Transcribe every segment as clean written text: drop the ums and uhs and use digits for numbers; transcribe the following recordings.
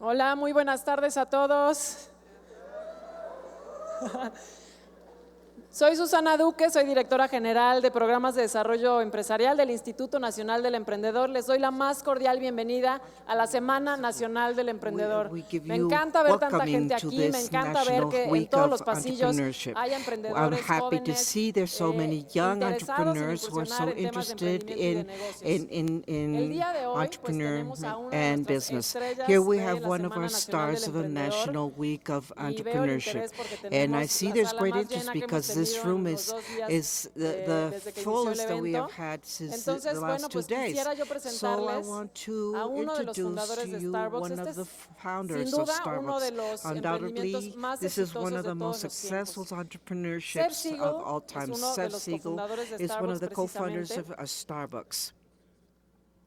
Hola, muy buenas tardes a todos. Soy Susana Duque, soy directora general de Programas de Desarrollo Empresarial del Instituto Nacional del Emprendedor. Les doy la más cordial bienvenida a la Semana Nacional del Emprendedor. Me encanta ver tanta gente aquí, me encanta ver que en todos los pasillos hay emprendedores jóvenes interesados en incursionar en temas de emprendimiento y de negocios. El día de hoy, pues tenemos a una de nuestras estrellas Here we de have la one of Semana our Nacional stars del of the National Emprendedor. Week of Y veo el interés Entrepreneurship. porque And I tenemos see la there's sala great más interest llena que hemos because this tenido room en los 2 días is the desde que inició el fullest that we have evento. had since Entonces, the bueno, last 2 pues days. quisiera yo So I presentarles want a to uno de los introduce fundadores to de you Starbucks. one Este of the es, sin founders of duda, uno de Starbucks. los emprendimientos Undoubtedly, más this is one exitosos of de the most todos los tiempos. successful Seb entrepreneurships Siegl of all es time. uno de Seth los Siegel cofundadores de is one of Starbucks the co-founders precisamente, of Starbucks.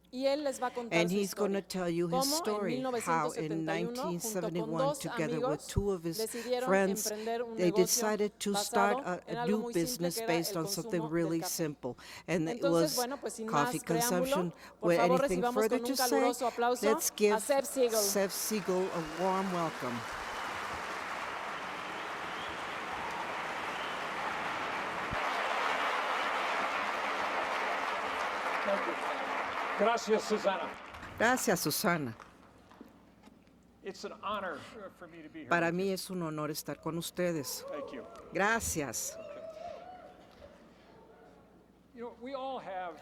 y él les va a contar And su he's going to historia. tell you his Cómo en story, how in 1971, junto con 1971, dos together with amigos, two of his decidieron friends, emprender un they negocio decided to basado start en a algo new muy simple business que era based el on something consumo really del café. simple. And it Entonces, was bueno, pues sin coffee más preámbulo, consumption. por With favor anything recibamos further con un to say, caluroso aplauso let's give a Seb Siegl. Seth Siegel a warm welcome. Gracias, Susana. Gracias, Susana. It's an honor for me to be here. Para mí es un honor estar con ustedes. Thank you. Gracias. You know, we all have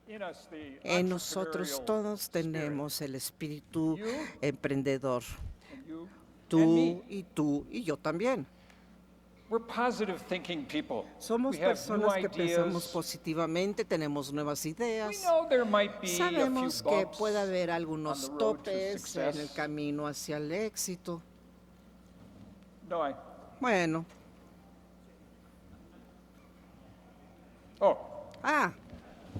in us the En nosotros entrepreneurial todos spirit. tenemos el espíritu You emprendedor. and you and Tú y yo también. We're positive thinking people. Somos We have new personas que pensamos ideas. positivamente, tenemos nuevas We ideas. know there might be a Sabemos few que bumps puede haber on algunos the road to topes en el success. camino hacia el éxito. No, Bueno,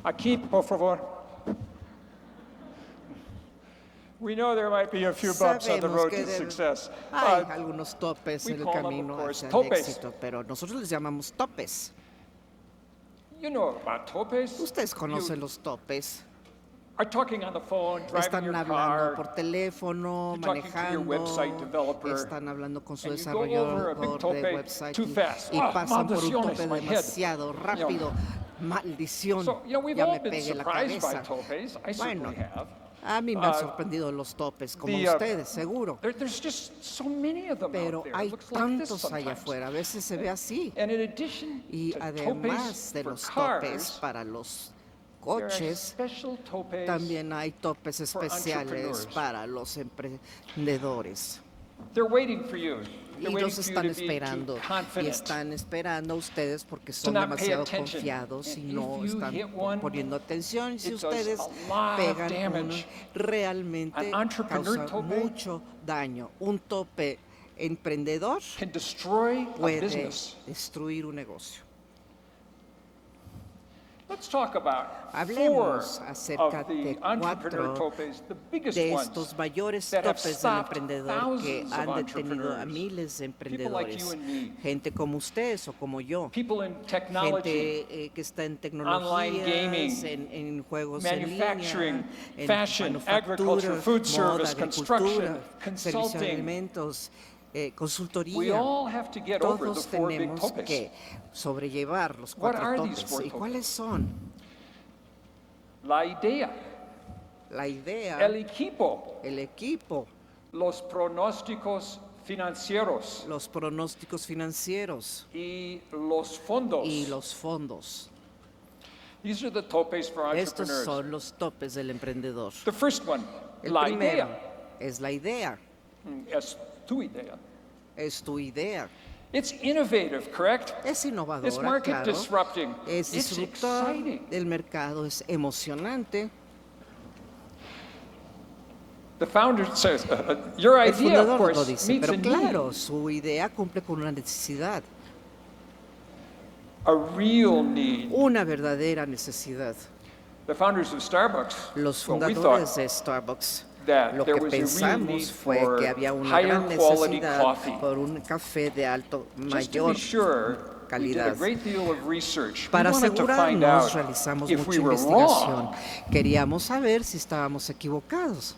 aquí, por favor. We know there might be a few bumps on the sabemos road que to success. hay but algunos topes we en el call them, of camino course, hacia el topes. éxito, pero nosotros les llamamos topes. You know about topes. Ustedes conocen You los topes. are talking on the phone, driving Están your hablando car, por teléfono, you're talking to your website manejando, developer, están hablando con su and you go over a big desarrollador tope de website too fast. y Ah, pasan por un maldiciones, tope my head. demasiado rápido. Maldición, So, we've ya all me been pegué la surprised by cabeza. topes. I Bueno, certainly have. a mí me han sorprendido los topes, como ustedes, seguro. There's just so many of them Pero out there. It hay looks like this tantos allá sometimes. afuera, a veces se ve así. And in addition Y to además topes de for los cars, topes para los there are coches, special topes. también hay topes especiales entrepreneurs. para los emprendedores. They're waiting for you. Y They're waiting los for you están to be esperando. too Y confident. están esperando a ustedes porque son not pay demasiado attention. confiados y And no if you están hit one, poniendo atención. Y si it does ustedes a lot of pegan uno, damage. realmente An entrepreneur causa tope mucho daño. Un tope emprendedor Can destroy a puede business. destruir un negocio. Let's talk about Hablemos 4 acerca of the de entrepreneur 4 topes, the biggest de ones estos mayores that have topes del stopped emprendedor que thousands han of detenido a entrepreneurs. miles de People like you emprendedores. and me. Gente como ustedes o como yo. People in technology, Gente que está en tecnologías, online gaming, en juegos en manufacturing, línea, en fashion, manufactura, agriculture, food moda, service, construction, agricultura, servicio de consulting. alimentos, We consultoría. all have to get over the Todos 4 big tenemos topes. que sobrellevar los What 4 are these topes. 4 ¿Y topes? cuáles son? La idea, La idea, el equipo, el equipo, los pronósticos financieros los pronósticos financieros y los fondos. y los fondos. These are the topes for Estos entrepreneurs. son los topes del emprendedor. The first one, El la primero idea. es la idea, Es tu idea. es tu idea. It's innovative, correct? Es innovadora, It's market claro. disrupting. Es It's disruptor exciting. del mercado, es emocionante. The founder says, your El idea, of fundador lo course, dice, meets pero a need, claro, su idea cumple con una necesidad, a real need. una verdadera necesidad. The founders of Starbucks, Los well, we fundadores thought de Starbucks, that lo there que was a real pensamos need fue for que había una higher gran quality necesidad coffee. por un café de alto, Just to mayor be sure, we did a calidad. great deal of research. Para We wanted to find asegurarnos, out realizamos if mucha we were investigación. wrong. Queríamos saber si estábamos equivocados.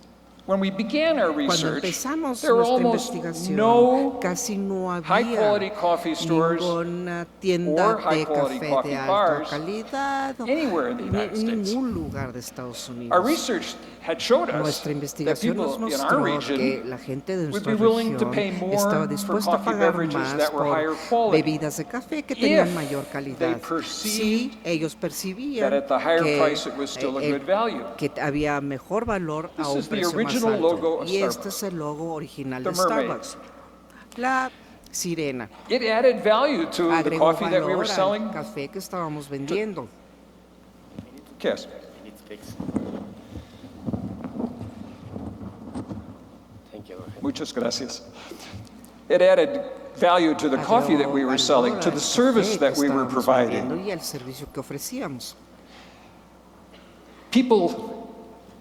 When we began our Cuando research, empezamos there were nuestra almost investigación, no casi no había high-quality coffee stores ninguna tienda or de high-quality café coffee de alta bars calidad anywhere in the United en States. ningún lugar de Estados Our Unidos. research had showed us Nuestra that investigación nos people in our mostró que region la gente de would nuestra be willing to pay región more estaba for dispuesta a coffee pagar beverages más that were por higher quality bebidas de café que tenían if mayor they calidad. perceived Sí, ellos that percibían at the higher que, price it was still a good value. que había mejor valor a This un is the precio más original alto. logo of Y este Starbucks. es el logo original The de mermaid. Starbucks. La sirena. It added value to the Agregó coffee that we were valor selling. al café que estábamos vendiendo. Yes. Muchas gracias. It added value to the coffee that we were selling, to the service that we were providing. Y el servicio que ofrecíamos. People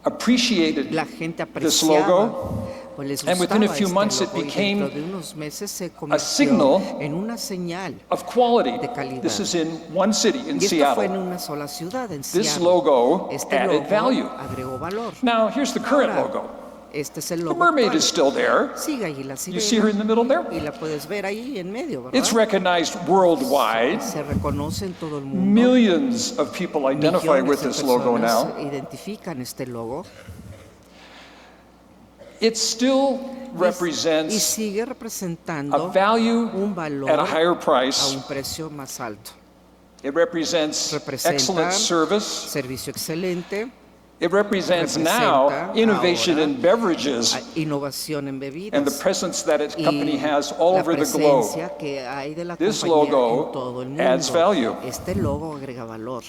appreciated La gente this apreciaba, logo, o les and within a gustaba few este months it logo, y became dentro de unos meses se a signal convirtió en una señal. of quality. de calidad. This is in one city, in Y esto fue en Seattle. una sola ciudad, en This Seattle. logo Este added logo value. agregó valor. Now, here's the current Ahora, logo. Este es el The logo mermaid actual. is still there. Sigue ahí la You see her in sirena the middle there? y la puedes ver ahí en medio, ¿verdad? It's recognized worldwide. Se reconoce en todo el mundo. Millions of people identify with Millones de this logo personas now. identifican este logo. It still Y represents sigue a representando value un valor at a higher a price. un precio más alto. It represents Representa excellent service. servicio excelente, It represents representa now innovation ahora in beverages innovación en and the bebidas presence that its y company has all la over the globe. presencia que hay de la This compañía logo en todo el mundo. adds value. Este logo agrega valor.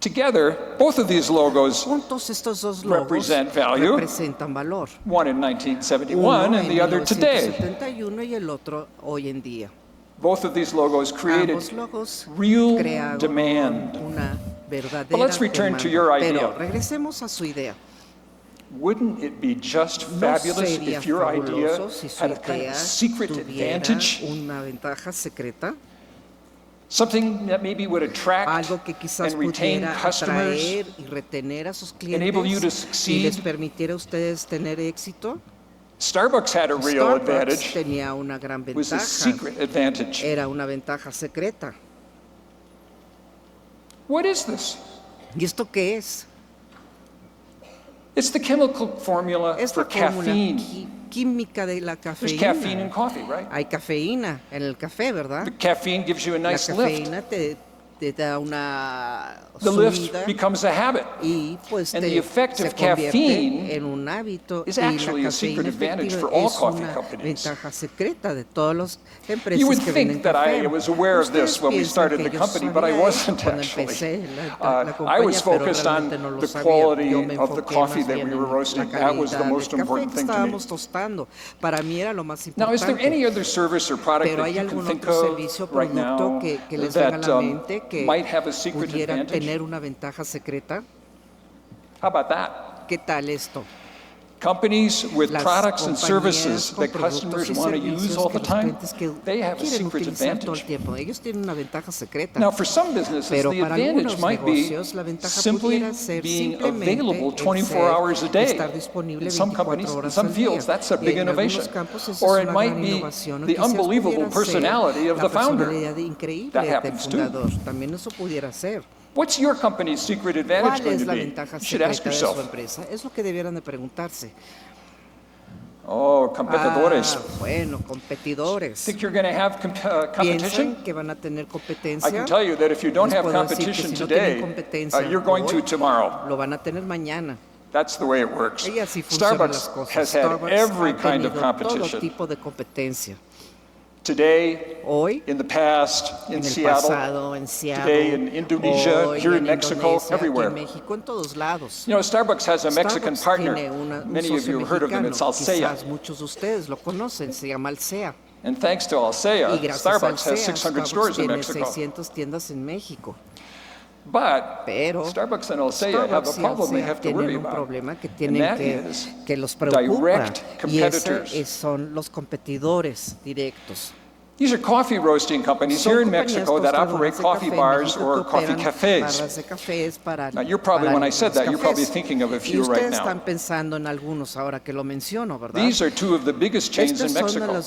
Together, both of these logos, Juntos estos dos logos represent value. representan valor. one in Uno 1971 and the en other today. 1971 y el otro hoy en día. Both of these logos created Ambos logos real crearon demand. una verdadera But let's return to your demanda. idea. Pero regresemos a su idea. Wouldn't it be just ¿No fabulous sería if your idea fabuloso si su had a kind idea of secret tuviera advantage? una ventaja secreta? Something that maybe would attract Algo que quizás and retain pudiera customers, atraer y retener a sus enable you to clientes y succeed. les permitiera a ustedes tener éxito. Starbucks had a real Starbucks advantage. tenía una gran It was a ventaja. secret advantage. Era una ventaja secreta. What is this? ¿Y esto qué es? It's the chemical formula Es for la fórmula caffeine. química de la There's caffeine in cafeína. coffee, right? Hay cafeína en el café, ¿verdad? The caffeine gives you a La nice lift. cafeína te da una The lift subida becomes a habit. y pues And the effect se of convierte caffeine en un hábito is y la actually a secret cafeína advantage efectiva for all es coffee una companies. ventaja secreta de todas las empresas You would que venden think that I café. was aware of this Ustedes when we piensan started que the yo company, but I sabía wasn't eso cuando actually. empecé la I compañía, was pero focused on realmente no lo the sabía. quality Yo me of the enfoqué coffee más that bien we were en roasting. la That was the calidad most del café important que thing to me. estábamos tostando. Para mí era lo más Now, is there importante. any other service or product Pero that hay you can algún think otro of servicio o right now producto que les venga a that la mente que might have a secret pudiera advantage? tener una ventaja secreta. How about that? ¿Qué tal esto? Companies with Las products and compañías services con that productos customers y want to use servicios all que the los time, clientes que they have a quieren secret utilizar todo el advantage. tiempo. Ellos tienen una ventaja secreta. Now, for some businesses, Pero the para advantage algunos might be negocios la ventaja simply pudiera ser being simplemente available el 24 ser- hours a day. estar disponible In some 24 companies, in horas some al día. fields, that's a Y big en innovation. algunos campos eso Or es it una might gran be innovación. O the quizás unbelievable pudiera ser personality of la the founder. personalidad increíble That del happens too. fundador. También eso pudiera ser. What's your company's secret advantage ¿Cuál going es to la be? ventaja You should ask secreta de su yourself. empresa? Es lo que debieran de preguntarse. Oh, competidores. Bueno, competidores. Think you're going to have competition? ¿Piensan que van a tener I competencia? can tell you that if you don't Les have puedo decir que competition si no tienen today, competencia you're going to hoy, tomorrow. lo van a tener mañana. That's the way it works. Y así funcionan las Starbucks cosas. has had Starbucks every ha kind of tenido todo competition. tipo de competencia. Today, Hoy, in the past, in en el Seattle, pasado, en Seattle, today in Indonesia, hoy here en in Mexico, Indonesia, aquí everywhere. en México, en todos lados. You know, Starbucks has a Mexican Starbucks partner. tiene un Many of socio you have heard of him. It's mexicano. Alsea. Quizás muchos de ustedes lo conocen, se llama Alsea. And thanks to Alsea, Y gracias a Starbucks has Alsea, 600 Starbucks stores in tiene Mexico. 600 tiendas en México. But Pero Starbucks and Alsea have a Starbucks y problem they Alsea have to worry tienen un about. problema que And tienen that is que los preocupa. direct Y ese competitors. son los competidores directos. These are coffee roasting companies here in Mexico that operate coffee bars or coffee cafes. Now, you're probably, when I said that, you're probably thinking of a few right now. Están pensando en algunos ahora que lo menciono, ¿verdad? These are two of the biggest chains in Mexico.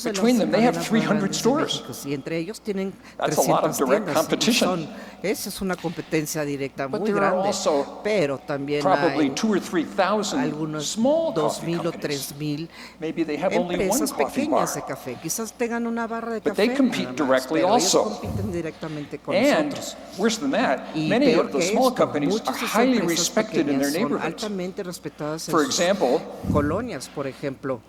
Between them, they have 300 stores. Y entre ellos tienen That's a lot of 300 direct tiendas. competition. Esa es una competencia directa But muy there are grande, also pero también probably hay 2,000 or 3,000 algunos small coffee 2,000 o companies. 3,000 Maybe they have only one empresas coffee bar. pequeñas de café. Quizás tengan una barra de But café, they compete nada más, directly pero ellos also. compiten directamente con And nosotros. worse than that, Y many peor of the que small esto, companies are muchas de esas highly empresas respected in their pequeñas son neighborhoods. altamente respetadas en For sus example, colonias, por ejemplo.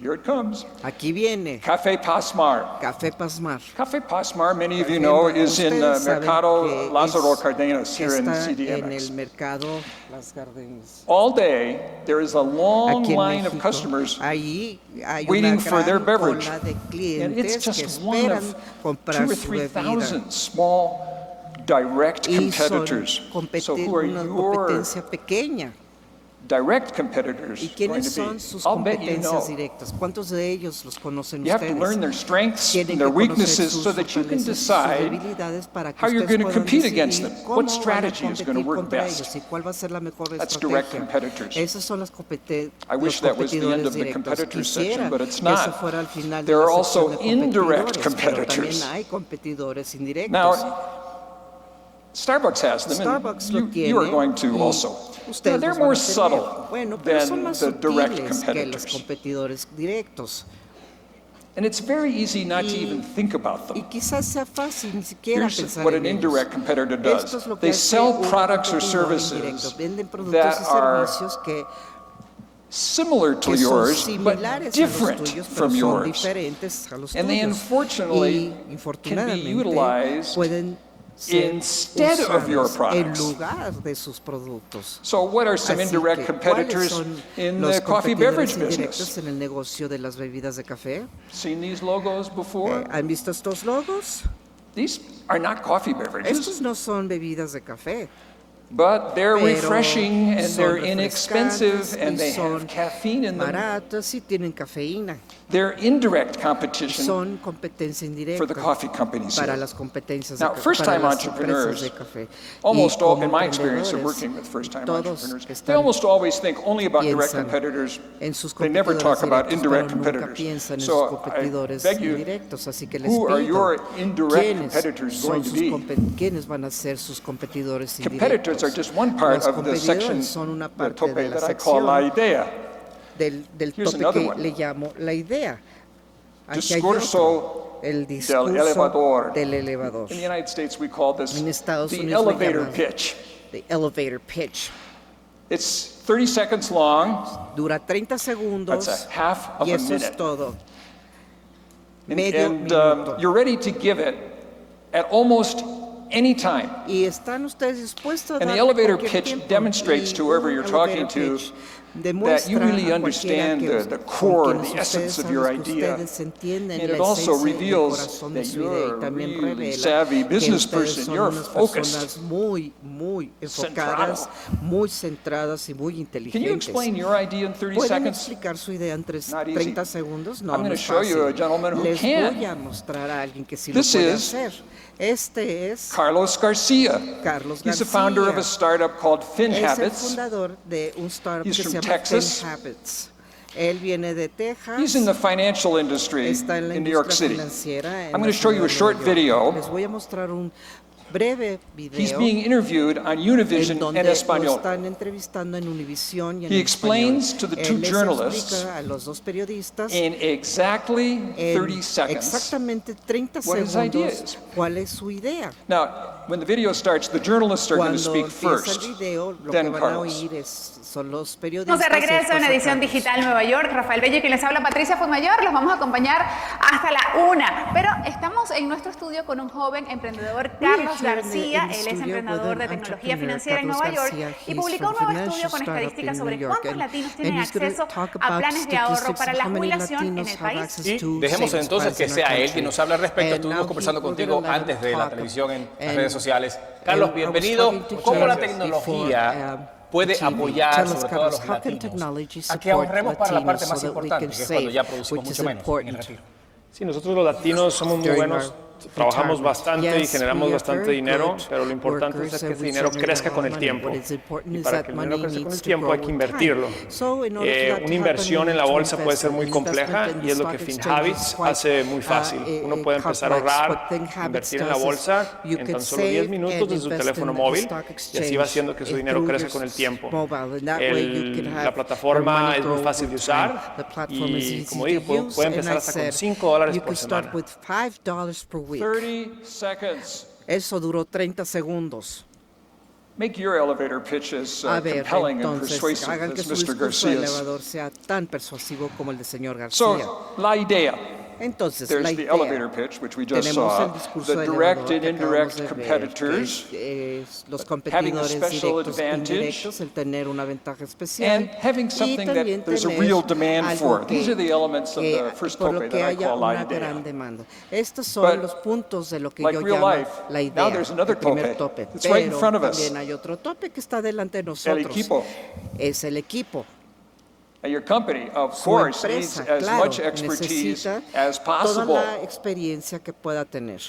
here it comes. Aquí viene Café Pasmar. Café Pasmar. Café Pasmar, many of you know, is in Ustedes saben Mercado que Lázaro Cárdenas here in está en CDMX. el mercado Las Cárdenas. All day, there is a long Aquí en line of México, customers ahí hay waiting una for their gran beverage. cola de And it's clientes que just one esperan of 2,000 comprar or su bebida. 3,000 small direct Y son competitors. So who are una your competencia pequeña. direct competitors ¿Y going quiénes to son be? sus I'll bet you competencias know. directas? ¿Cuántos de ellos los conocen You have to learn ustedes? their strengths Tienen and their que conocer weaknesses sus so that you can fortalezas y sus decide debilidades para que how you're ustedes going to puedan compete against decidir them. cómo What van a strategy is going to competir work contra best. ellos y cuál va a ser la mejor That's direct estrategia. competitors. Esas son las I wish los that was the end competidores of the directos. competitors section, Quisiera but it's que eso not. fuera al final de There la are sección also de indirect competidores, pero también competitors. hay competidores indirectos. Now, Starbucks has them, Starbucks and lo you are tiene, going to y also. ustedes They're los van more a tener. subtle Bueno, pero son than más the direct sutiles que los competitors. competidores directos. And it's very easy not to Y- even think about Y them. quizás sea fácil ni siquiera Here's pensar what en an ellos. indirect competitor does. Esto es lo que They hace sell un products or competidor services indirecto. Venden productos that y are servicios que similar to son yours, but similares a los different tuyos, pero from son yours. diferentes a los And they tuyos. unfortunately Y can be infortunadamente utilized pueden ser instead of your usados en products. lugar de sus productos. So what are some Así indirect que, competitors ¿cuáles son in los the coffee competidores beverage indirectos business? en el negocio de las bebidas de café? Seen these logos before? ¿Han visto estos logos? These are not coffee beverages, Estos no son bebidas de café, but they're pero refreshing and son they're inexpensive refrescantes and y they son have caffeine in them. baratas y tienen cafeína. They're indirect competition Son competencia for the indirecta coffee companies para here. las competencias Now, para first-time las entrepreneurs, empresas de café. almost Y all, como in my experience of emprendedores, working with first-time todos entrepreneurs, que they están almost always think only about direct piensan competitors. en sus They never competidores talk about directos, indirect pero nunca competitors. piensan en sus So I competidores beg you, indirectos, así que les who are pido your indirect quiénes competitors son going to sus be? quiénes van a ser sus competidores Competitors indirectos. are just one part Los of the section, competidores son una the parte tope de la that I call la sección idea. del Here's tope another que one. le llamo la idea. Aquí hay Discurso otro, el discurso del elevador. del elevador. In the United States, we call this En Estados the Unidos le elevator llaman pitch. The elevator pitch. It's 30 seconds long. Dura 30 segundos That's a half of y a eso es minute. todo. And, Medio and minuto. you're ready to give it at almost any time. Y están ustedes dispuestos a And the dar elevator cualquier pitch tiempo. demonstrates Y to whoever un you're talking elevator to pitch that demuestra you really a cualquiera understand que the con core, quienes the essence ustedes of your saben que idea. ustedes entienden And la it also esencia y el reveals corazón de that su idea, you're y a también really revela savvy que business ustedes person. son You're unas focused. personas muy enfocadas, muy centradas y muy Can you inteligentes. explain your idea in 30 ¿Pueden seconds? explicar su idea en Not easy. 30 segundos? No, I'm no going to es show you a fácil. gentleman who Les can. voy a mostrar a alguien que sí This lo puede is hacer. Este es Carlos Garcia. Carlos He's the founder of a García. startup called Es el FinHabits. fundador de un startup He's que se from llama Texas. FinHabits. Él viene de Texas. He's in the financial industry Está en la in New York industria City. financiera en I'm la going to show you a ciudad de short Nueva York. video. Les voy a mostrar un breve He's video being interviewed on en Univision donde en lo español. están entrevistando en Univision y en He español. explains to the two Él les journalists explica a los dos periodistas in exactly 30 en seconds exactamente 30 what his idea segundos is. cuál es su idea. Now, when the video starts, the journalists are going to Cuando speak empieza first, el video, lo que then van a Carlos. oír son los periodistas. Estamos de regreso en después a Edición Carlos. Digital Nueva York. Rafael Bello y quien les habla, Patricia Fuenmayor. Los vamos a acompañar hasta la 1. Pero estamos en nuestro estudio con un joven emprendedor, Carlos García. Él es emprendedor de tecnología financiera en Nueva York y publicó un nuevo estudio con estadísticas sobre cuántos latinos tienen acceso a planes de ahorro para la jubilación en el país. Y dejemos entonces que sea él quien nos hable al respecto. Estuvimos conversando contigo antes de la televisión en redes sociales. Carlos, bienvenido. ¿Cómo la tecnología puede apoyar sobre todo a los latinos a que ahorremos para la parte más importante, que es cuando ya producimos mucho menos en el retiro? Sí, nosotros los latinos somos muy buenos, trabajamos bastante y generamos bastante dinero, pero lo importante es que ese dinero crezca con el tiempo. Y para que el dinero crezca con el tiempo hay que invertirlo. Una inversión en la bolsa puede ser muy compleja y es lo que FinHabits hace muy fácil. Uno puede empezar a ahorrar, invertir en la bolsa en tan solo 10 minutos desde su teléfono móvil y así va haciendo que su dinero crezca con el tiempo. La plataforma es muy fácil de usar y, como dije, puede empezar hasta con $5 por semana. 30 seconds. Eso duró 30 segundos. Make your elevator pitch as A ver, compelling and entonces, persuasive hagan que as su Mr. discurso de Garcia's. elevador sea tan persuasivo como el del señor García. So, la idea. Entonces, There's la the idea. elevator pitch, which we just Tenemos saw, el discurso the del direct elevador and que acabamos indirect de ver, competitors, que es los having a competidores special directos e advantage, indirectos, el tener una ventaja especial and having y something también that there's a tener real demand algo for. These are the elements of the first por tope lo que that I haya call una la idea. gran demanda. Estos son But, los puntos de lo que like yo real llamo life, la now idea, there's another el primer tope. tope. It's right in Pero front of us. también hay otro tope que está delante de nosotros. equipo. Es el equipo. And your company, of Su course, needs empresa, as claro, much expertise necesita as toda possible. la experiencia que pueda tener.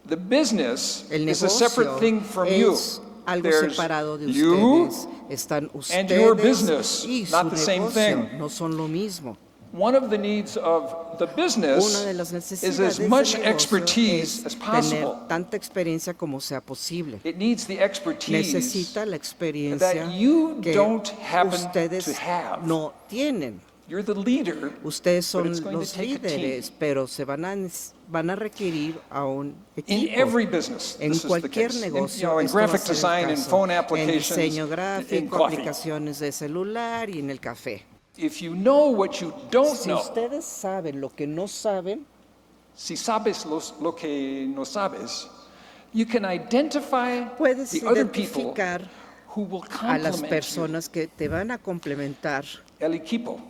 The business El is a separate negocio thing from you. es algo There's separado de you ustedes. Están and your ustedes business, y su not the same negocio. thing. No son lo mismo. One of the needs of the business Una de las is necesidades as del much negocio expertise es as possible. tener tanta experiencia como sea posible. It needs the expertise Necesita la experiencia that you que don't happen ustedes to have. no tienen. You're the leader, Ustedes but son it's going to los take a team. líderes, pero se van a requerir a un In equipo. every business, En this is the cualquier case. negocio, In esto va a graphic ser el design, in caso. phone En applications, diseño in gráfico, coffee. aplicaciones de celular y en el café. If you know what you don't Si know, ustedes saben lo que no saben, si sabes lo que no sabes, you can identify puedes the other people identificar who will a las complement personas que te van a complementar. el equipo.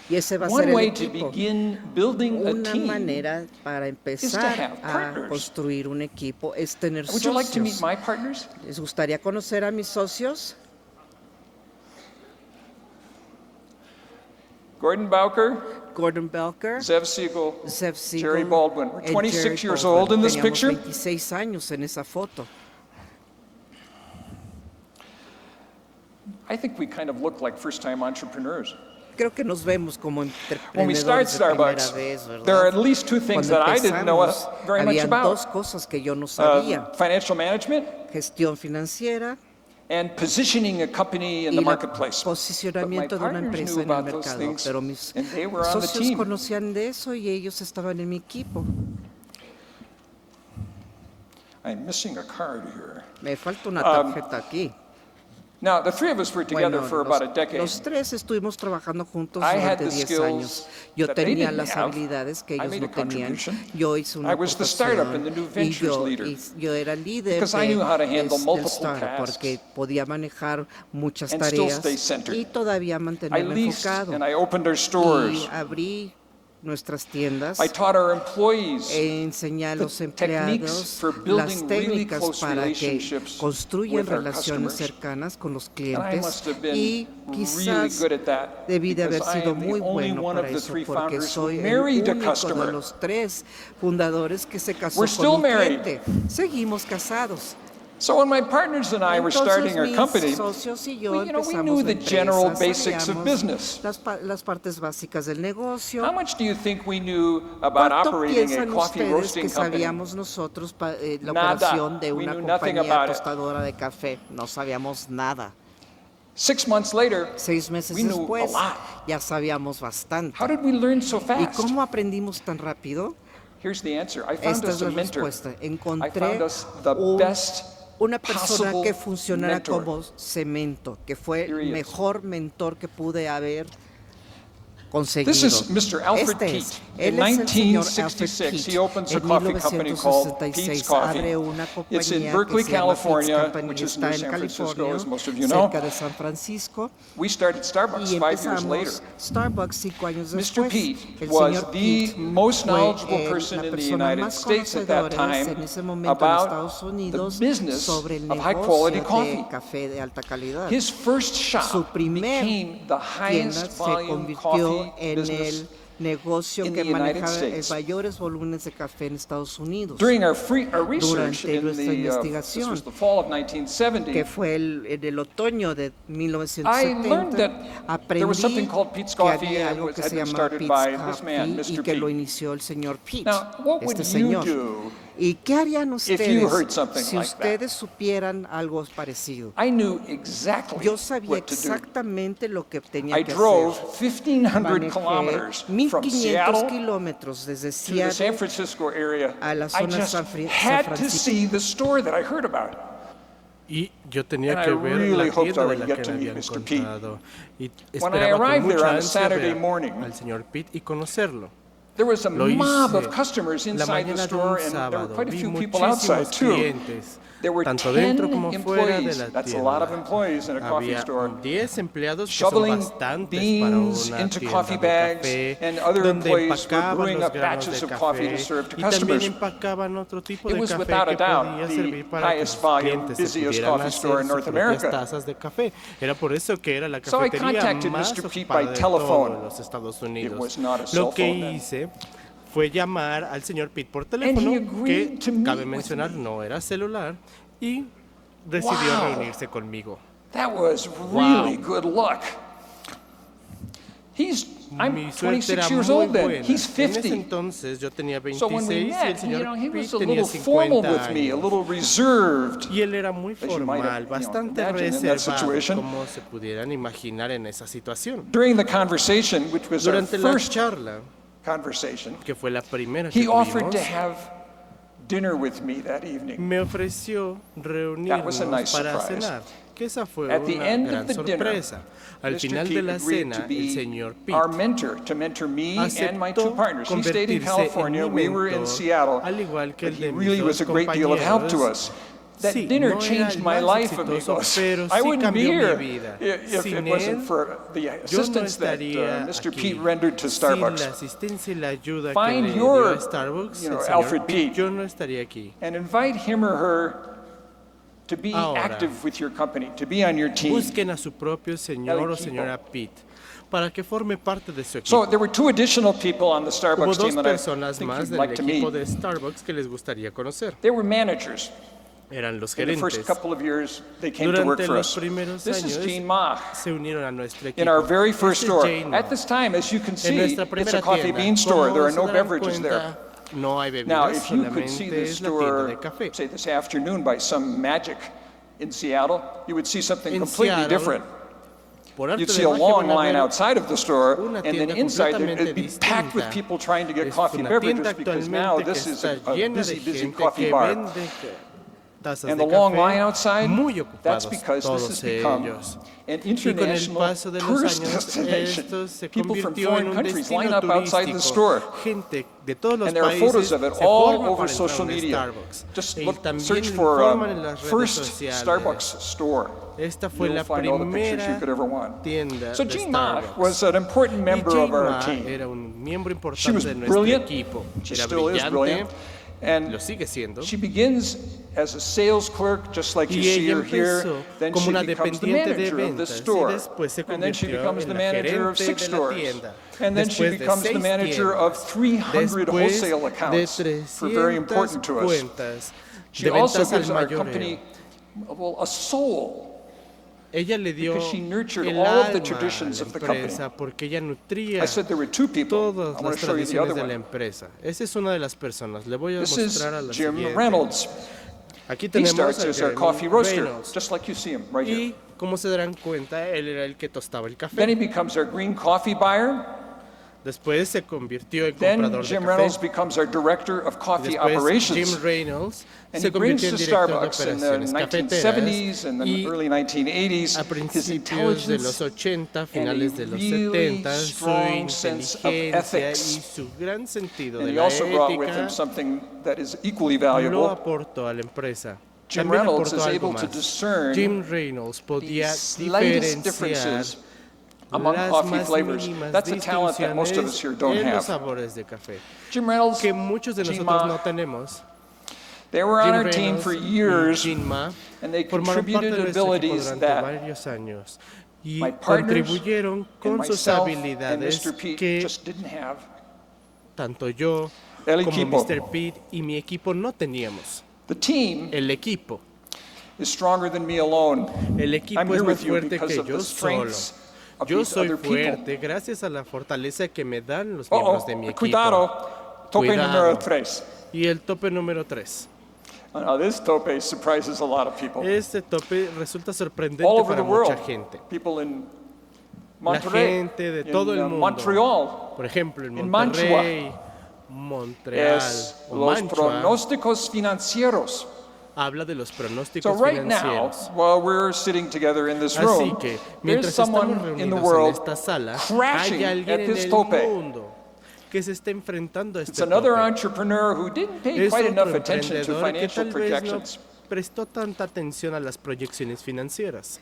Y ese va a ser One el way to equipo. begin building a Una team. manera para empezar have a partners. construir un equipo es tener Would you like to meet socios. my partners? ¿Les gustaría conocer a mis socios? Gordon Bowker, Gordon Belker, Zev Siegl, Zev Siegl, Jerry Baldwin. We're and 26 Jerry years Baldwin. old in this Teníamos picture. 26 años en esa foto. I think we kind of look like first-time entrepreneurs. Creo que nos vemos como When we start emprendedores de primera Starbucks, vez, ¿verdad? there are at least two things Cuando that I didn't know empezamos, very much habían dos about. cosas que yo no sabía. Financial management Gestión financiera and positioning a company in y the el marketplace. But my posicionamiento de una partners empresa knew en el about those mercado. things, Pero mis and they were on the socios team. conocían de eso y ellos estaban en mi equipo. I'm missing a card here. Me falta una tarjeta aquí. Now, the three of us were together for about a decade. Los tres estuvimos trabajando juntos I had durante the 10 skills años. Yo that they tenía didn't las have. habilidades que I ellos made no a tenían. contribution. Yo hice una I was the startup and the new aportación y ventures leader. yo era líder Because I knew how to handle del multiple startup tasks porque podía manejar muchas and still tareas stay centered. y todavía I mantenerme leased enfocado. and I opened our stores. Y abrí nuestras tiendas. I taught our employees Enseñé a los the techniques empleados for building las really técnicas close para que relationships construyan with our relaciones customers. cercanas con los And I clientes must have been y really quizás good at that debí de haber because I sido am the muy only bueno one para of the eso three porque founders who soy el married a único de customer. los tres fundadores que se casó We're con still un married. cliente. Seguimos casados. So when my partners and I were Entonces, starting our mis company, socios y yo we empezamos knew la the empresa, general basics of sabíamos business. las partes básicas del negocio. How much do you think we knew about ¿Cuánto operating a piensan coffee ustedes roasting que company? sabíamos nosotros la Nada. operación de We una knew nothing compañía about it. tostadora de café? No sabíamos nada. 6 months later, 6 meses we knew después a lot. ya sabíamos bastante. How did we learn so ¿Y fast? cómo aprendimos tan rápido? Here's the answer. I found Esta us es a la mentor. respuesta. I Encontré found us the best una persona possible que funcionara mentor. como cemento, que fue Here he el is. mejor mentor que pude haber conseguido. This is Mr. Alfred Este es. Pete. Él In es el señor Alfred 1966, Pete. he opens a En coffee company called Pete's 1966 Coffee. abre una It's in compañía Berkeley, que se llama Pete's California, Company, which is está near en San Francisco, California, as most of you know. cerca de San Francisco. We started Starbucks Y 5 years later. empezamos Starbucks 5 años Mr. después. Pete El was señor the Pete most fue knowledgeable person la in the persona United más States at that conocedora time en ese momento en about Estados Unidos the business sobre el of high negocio quality de coffee. café de alta calidad. His first Su shop primer became the tienda highest se volume convirtió coffee en business negocio in que the United maneja States. mayores volúmenes de café en Estados Unidos. During our research Durante in nuestra this investigación, was the fall of que 1970, fue en el otoño de I learned 1970, that there was something aprendí called Pete's que Coffee había and algo it que had se been llama started Pete's by this man, Coffee y Mr. que lo Pete. inició el señor Pete, Now, what would este you señor. do ¿Y qué harían if you ustedes heard something si like ustedes that? supieran algo parecido? I knew exactly Yo sabía what to do. exactamente lo que tenía I que drove hacer. 1,500 kilometers Manejé from 1,500 Seattle kilómetros desde to the San Seattle Francisco area. a la I zona just San had to Francisco. see the store that I heard about. Y yo tenía And que I ver really la hoped I tienda de would la get que to me meet habían Mr. Pete. contado. Y When I esperaba con arrived there mucha on a ansia Saturday ver morning, al señor Pete y conocerlo. there was a Lo mob hice of customers la inside the mañana de store, un and there were sábado. quite a Vi few people outside muchísimos too. clientes, There were tanto 10 dentro como fuera de employees, la that's a lot of tienda. employees in a coffee Había store, 10 empleados, que son shoveling bastantes para beans una into tienda coffee de bags, café, and other donde employees were empacaban brewing los up granos batches de of coffee to café serve to y también customers. empacaban otro tipo It de was café without a que doubt podía the servir para que highest sus volume, clientes se busiest pudieran coffee store hacer in sus North propias America. tazas de café. Era por eso que era la So I cafetería contacted más Mr. Pete ocupada by de telephone. todos los Estados It Unidos. was not a cell Lo que phone then. hice fue llamar al señor Pete por he teléfono, agreed que to meet cabe with mencionar me. no era celular, y decidió Wow. reunirse conmigo. That was really good luck. I'm Mi suerte 26 era years muy old then. buena. He's En ese 50. entonces yo tenía So when we 26 y el met, he señor was Pete a tenía little formal 50 with me, a años. little reserved. Y él era muy you might have, formal, bastante imagine in that reservado, situation. como se pudieran imaginar en esa situación. During the conversation, which was our Durante la first charla, conversation, que fue la primera que he offered tuvimos, to have dinner with me that evening. me ofreció reunirnos nice para surprise. cenar, que esa fue At the una end gran of the dinner, sorpresa. Al Mr. final de Pete la agreed to cena, el be señor our Pete mentor, to mentor me and my two aceptó partners. He stayed in convertirse California, en mi we were in mentor, Seattle, al igual que but el he de mis really was dos a great deal of help to compañeros. us. That Sí, dinner no era changed el my más life, exitoso, amigos. pero I sí wouldn't be cambió mi here vida. if Sin it wasn't él, for the yo no assistance that estaría Mr. aquí. Pete rendered to Sin la Starbucks. asistencia y la ayuda Find que le dio your, a Starbucks, you know, el señor Alfred Pete. yo no estaría aquí. And invite him or her to be Ahora, active with your company, to be on your team. Busquen a su propio señor o equipo. señora Pete para que forme parte de su So equipo. there were two additional people on the Hubo Starbucks dos team that I personas think más you'd del like to meet. equipo de Starbucks que les gustaría conocer. They were managers. Eran los In the first gerentes. couple of years, they came to work Durante for los us. primeros This is años Gene Ma. se unieron a nuestro equipo. In our very first Este es store. Jane Ma. At this time, as you can En see, nuestra it's primera a coffee tienda, bean store. como There are se no darán beverages there. cuenta, no hay Now, bebidas, if you could see solamente the es la tienda de store, café. say this afternoon by some magic in Seattle, you would see something En completely Seattle, different. Por arte You'd de see a magia long van a line ver outside of the store, una and then tienda inside it completamente would be packed with distinta. people trying to get Es coffee una beverages tienda because now actualmente que this is está a llena de busy, busy gente coffee que bar. vende tazas And de the long café, line outside, muy that's ocupados because this todos has become ellos. an Y con el international paso de los tourist años, destination. esto se People from convirtió en foreign un countries line destino up outside the turístico. store. Gente de todos los And there are países photos of it se all forman over para entrar a social un media. Starbucks. Just Y look, también search for informan en las redes first sociales. Starbucks store. Esta fue You'll la find all the pictures you primera could ever want. tienda So de Jean Ma Starbucks. was an important Y member Jane of our Ma team. era un miembro She was importante de nuestro brilliant. equipo. She Era still is brillante, brilliant. And lo sigue siendo. she begins as a sales clerk, just like you Y see ella her here. empezó Then como she una becomes the dependiente de manager of the ventas store. y después se And then she convirtió becomes en the la manager of gerente 6 de la stores. tienda. And then she Después de becomes the 6 manager of tiendas. 300 Después wholesale de accounts. 300 Very important to us. cuentas She de also ventas al gives our mayoreo. company a soul. Ella le dio Because she nurtured el all of the alma traditions a la of the company. empresa porque ella nutría I said there were two people. todas I want las to show you the other tradiciones de la one. empresa. Esa es una de las personas. Le voy a This is mostrar a la Jim siguiente. Reynolds. Aquí He tenemos starts a as our Jim coffee roaster, Reynolds. just like you see him right here. Y como se darán cuenta, él era el que tostaba el Then he café. becomes our green coffee buyer. Después se convirtió en Then comprador de Jim café. Reynolds becomes our director of coffee Después operations. Jim Reynolds And se he brings convirtió en to director de Starbucks in the operaciones 1970s cafeteras and the y early 1980s a his principios de intelligence los 80, and finales a de los really 70, su strong sense of inteligencia y ethics. su gran sentido And de he la also brought with him ética something that is equally lo valuable. aportó a la empresa. Jim También Reynolds aportó is algo able to más. discern Jim Reynolds podía the slightest diferenciar differences among las coffee más flavors. mínimas That's a talent that most of us here distinciones don't en los have. sabores de café Jim Reynolds, que muchos de Gene nosotros Ma, no tenemos. they were on Jim our team Reynolds for y years, Gene Ma and they formaron parte de contributed nuestro equipo abilities durante that varios años y my partners contribuyeron and con sus myself and habilidades Mr. Pete que just didn't have. tanto yo El como equipo. Mr. Pete y mi equipo no teníamos. The team El equipo. is stronger than me alone. El I'm equipo here es más with you fuerte because que of the yo solo. strengths of Yo these soy other people. fuerte gracias a la fortaleza que me dan los miembros de mi equipo. Cuidado, tope Cuidado. número 3. Y el tope número 3. Now this tope surprises a lot of people. Este tope resulta All sorprendente over para the world, mucha gente. people in La Monterrey, gente de todo in el mundo. Montreal, Por ejemplo, en en Monterrey, Montreal es o los Mantua, pronósticos financieros. habla de los So pronósticos right now, financieros. while we're sitting together in this Así room, que, there's mientras estamos someone in the reunidos en world esta sala, crashing hay alguien at en this el tope. mundo que se está enfrentando a It's este another tope. entrepreneur who didn't pay Es quite otro enough attention to emprendedor que financial tal vez no projections. prestó tanta atención a las proyecciones financieras.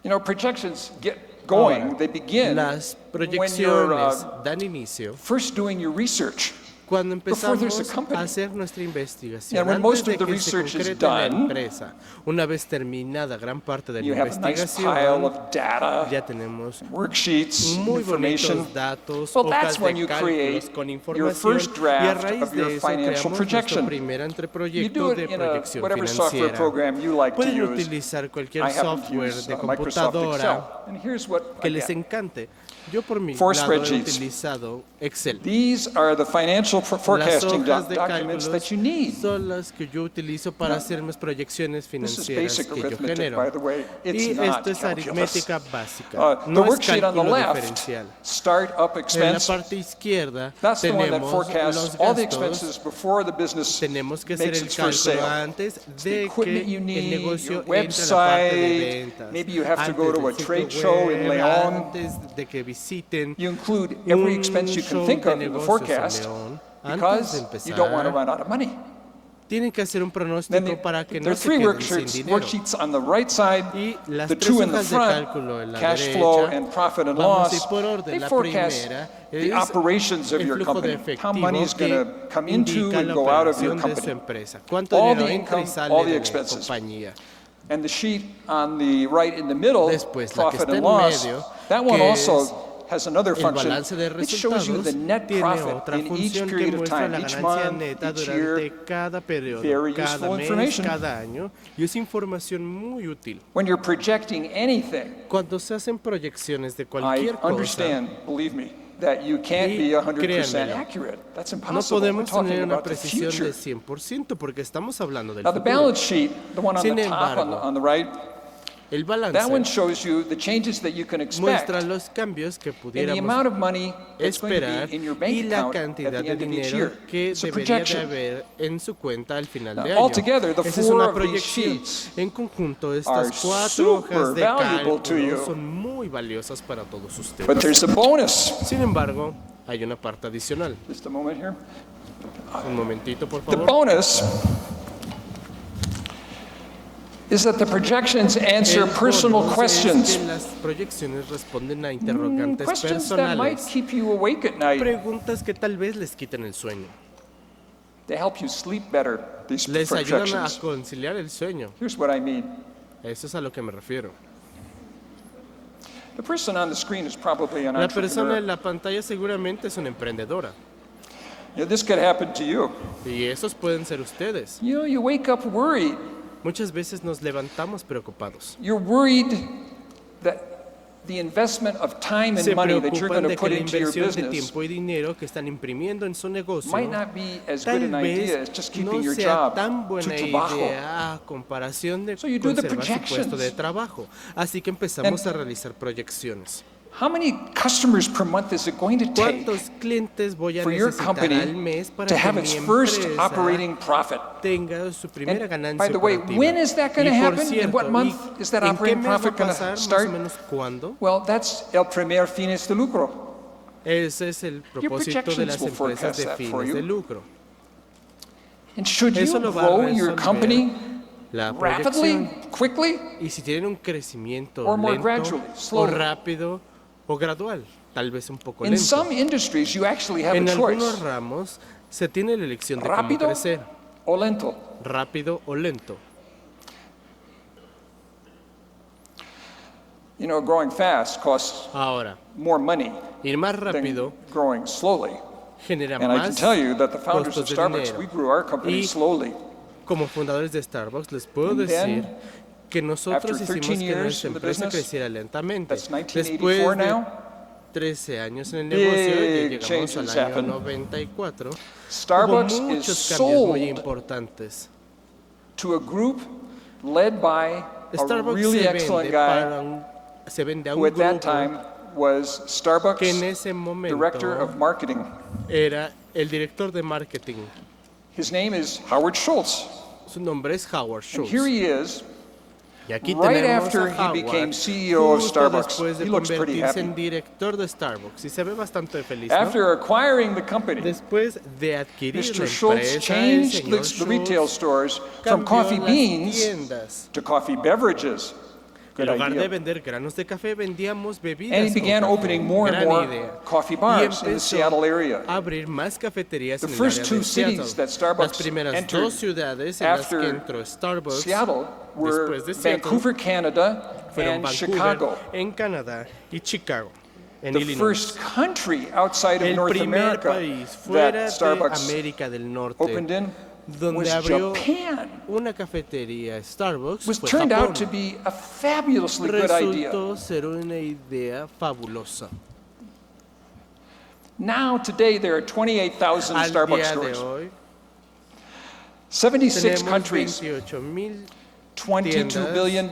You know, projections get going. Ahora, They begin las when you're proyecciones dan inicio first doing your research. cuando before there's a empezamos company. a hacer nuestra investigación, And when antes most de of the que se research is concrete la done, empresa. Una vez terminada gran parte de You la have a nice investigación, pile of data, ya tenemos worksheets, muy information. bonitos datos, Well, hojas that's when de you cálculos create con your información first y a draft raíz of your de eso financial creamos nuestro projection. primer You anteproyecto do de it in proyección whatever software financiera. program you like to Pueden use. utilizar cualquier I happen to software use de Microsoft Excel. computadora And here's what que I les get. encante. Yo por mi Four lado he spreadsheets. utilizado Excel. These are the financial Las forecasting hojas de documents cálculos that you need. son las que yo utilizo para hacer mis proyecciones This is financieras basic que yo arithmetic, genero. by the way. It's Y not esto es calculus. aritmética básica, The no es worksheet on the cálculo left, diferencial. startup En la expense, parte izquierda that's the one that tenemos forecasts los all the gastos. expenses before the business Tenemos que hacer makes el its first cálculo sale. antes It's the de que equipment you el need, negocio your entre a la parte de website, ventas. maybe you have to Antes go to a del trade sitio show in web, León. antes de que visiten You include every un expense you can show think de of in the negocios forecast en León. Antes de because you don't want to empezar, run out of money. tienen que hacer un Then pronóstico para que there no are se three queden sin dinero. worksheets on the right side, Y las the tres two in the hojas de front, cálculo en la cash flow derecha, and profit and vamos a ir loss, por orden. they La forecast primera the es operations of el your flujo de company, how money is efectivo going que to come into indica and la go out of your operación de su company. empresa. ¿Cuánto All dinero the entra y income, sale all the de la expenses. compañía? And the sheet on the right in the middle, Después, la que profit está and en loss, medio, that one que also has another El function. balance de It shows you resultados the net tiene profit otra in each función que period of muestra time, la each ganancia month, neta each year. durante cada periodo, Very cada useful mes, information. cada año, y es información muy útil. When you're projecting anything, Cuando se hacen proyecciones de I cualquier cosa, understand, believe me, that you can't Y be 100% créanmelo, accurate. That's no impossible. We're podemos talking tener una about the precisión future. de 100% porque estamos hablando del Now, the futuro. balance sheet, the one on Sin the top embargo, on the right, El balance that one shows you the changes that you can expect muestra los cambios que in the pudiéramos amount of money that's going to esperar be in your y bank la account at cantidad the de end of each dinero year. que It's a debería de projection. haber en su cuenta al final de Now, año. altogether, the Esa es four una of these proyección. sheets En conjunto, are estas cuatro super hojas de valuable to you. cálculo son muy valiosas para todos But ustedes. there's a bonus. Sin embargo, hay una parte adicional. Just a moment here. Un momentito, por The favor. bonus is that the projections answer El personal bonus questions. es que las proyecciones responden a interrogantes Questions that might personales. keep you awake at night. Preguntas que tal vez les quiten el sueño. They help you sleep better, these Les ayudan a projections. conciliar el sueño. Here's what I mean. Eso es a lo que me refiero. The person on the screen is probably an La persona entrepreneur. en la pantalla seguramente es una emprendedora. You know, this could happen to you. Y esos pueden ser ustedes. You know, you wake up worried. Muchas veces nos levantamos preocupados. You're worried that the investment of time Se and money that you're preocupan going to de que put la into your inversión de business tiempo y dinero que están imprimiendo en su negocio might not be as good tal an idea as vez just keeping no your sea job tan to buena trabajo. idea a comparación de So you do the conservar su puesto de projections. trabajo. Así que empezamos And- a realizar proyecciones. How many customers per month is it going to take ¿Cuántos clientes voy a for your necesitar company al mes para to que have mi its first empresa operating profit? tenga su primera And ganancia by the way, operativa? when is that going to Y por happen? In cierto, what month ¿y is that en qué operating mes va a profit going pasar? to Más o start? menos ¿cuándo? Well, that's el primer fines de lucro. Ese es el propósito de las projections will empresas de forecast that for fines you. de lucro. And should Eso you lo va a grow your resolver company La rapidly, proyección. quickly, Y si tienen un crecimiento Or more lento gradually, o slowly. rápido o gradual, tal vez un poco in lento. some industries you actually have En a algunos choice, ramos se tiene la elección de cómo rápido crecer, o lento. rápido o lento. You know, growing fast costs Ahora, more money ir más than rápido growing slowly. genera And I can más tell you that the founders of costos de Starbucks, dinero. we grew our company Y slowly. como fundadores de Starbucks les puedo And decir then, que nosotros after hicimos 13 que years nuestra in the empresa business, creciera lentamente. that's 1984 Después de now, 13 años en el negocio, ya big llegamos changes al año happened. 94, Starbucks hubo is muchos cambios muy sold importantes. to a group led by a Starbucks really excellent guy se vende a who un at that grupo time was que en Starbucks ese momento Director of Marketing. era el director de marketing. His name is Howard Schultz. Su nombre es Howard And Schultz. here he is, Y aquí right tenemos after a he Howard, became CEO of justo Starbucks. después de He looks pretty convertirse happy. en director de Starbucks. Y se ve bastante feliz, ¿no? After acquiring the company, Después de adquirir Mr. la Schultz empresa, el changed señor the retail Schultz stores from cambió coffee las beans tiendas. to coffee beverages. En Good lugar de idea. vender granos de café, vendíamos bebidas And he con began café. opening more and Gran more idea. coffee Y bars in the empezó Seattle area. a abrir más cafeterías The en el first área two de Seattle. cities that Starbucks Las primeras entered dos ciudades en las que after entró Starbucks Seattle were después de Seattle Vancouver, Canada, fueron and Vancouver, Chicago. en Canadá, y Chicago, en The Illinois. first country outside of El North primer America país fuera that de Starbucks América del Norte opened in donde was abrió Japan. una cafetería Starbucks Was fue turned Japón. out to be a fabulously good idea. Resultó ser una idea fabulosa. Now, today, there are 28,000 Al Starbucks día de stores. hoy 76 tenemos countries, 28,000 $22 tiendas. billion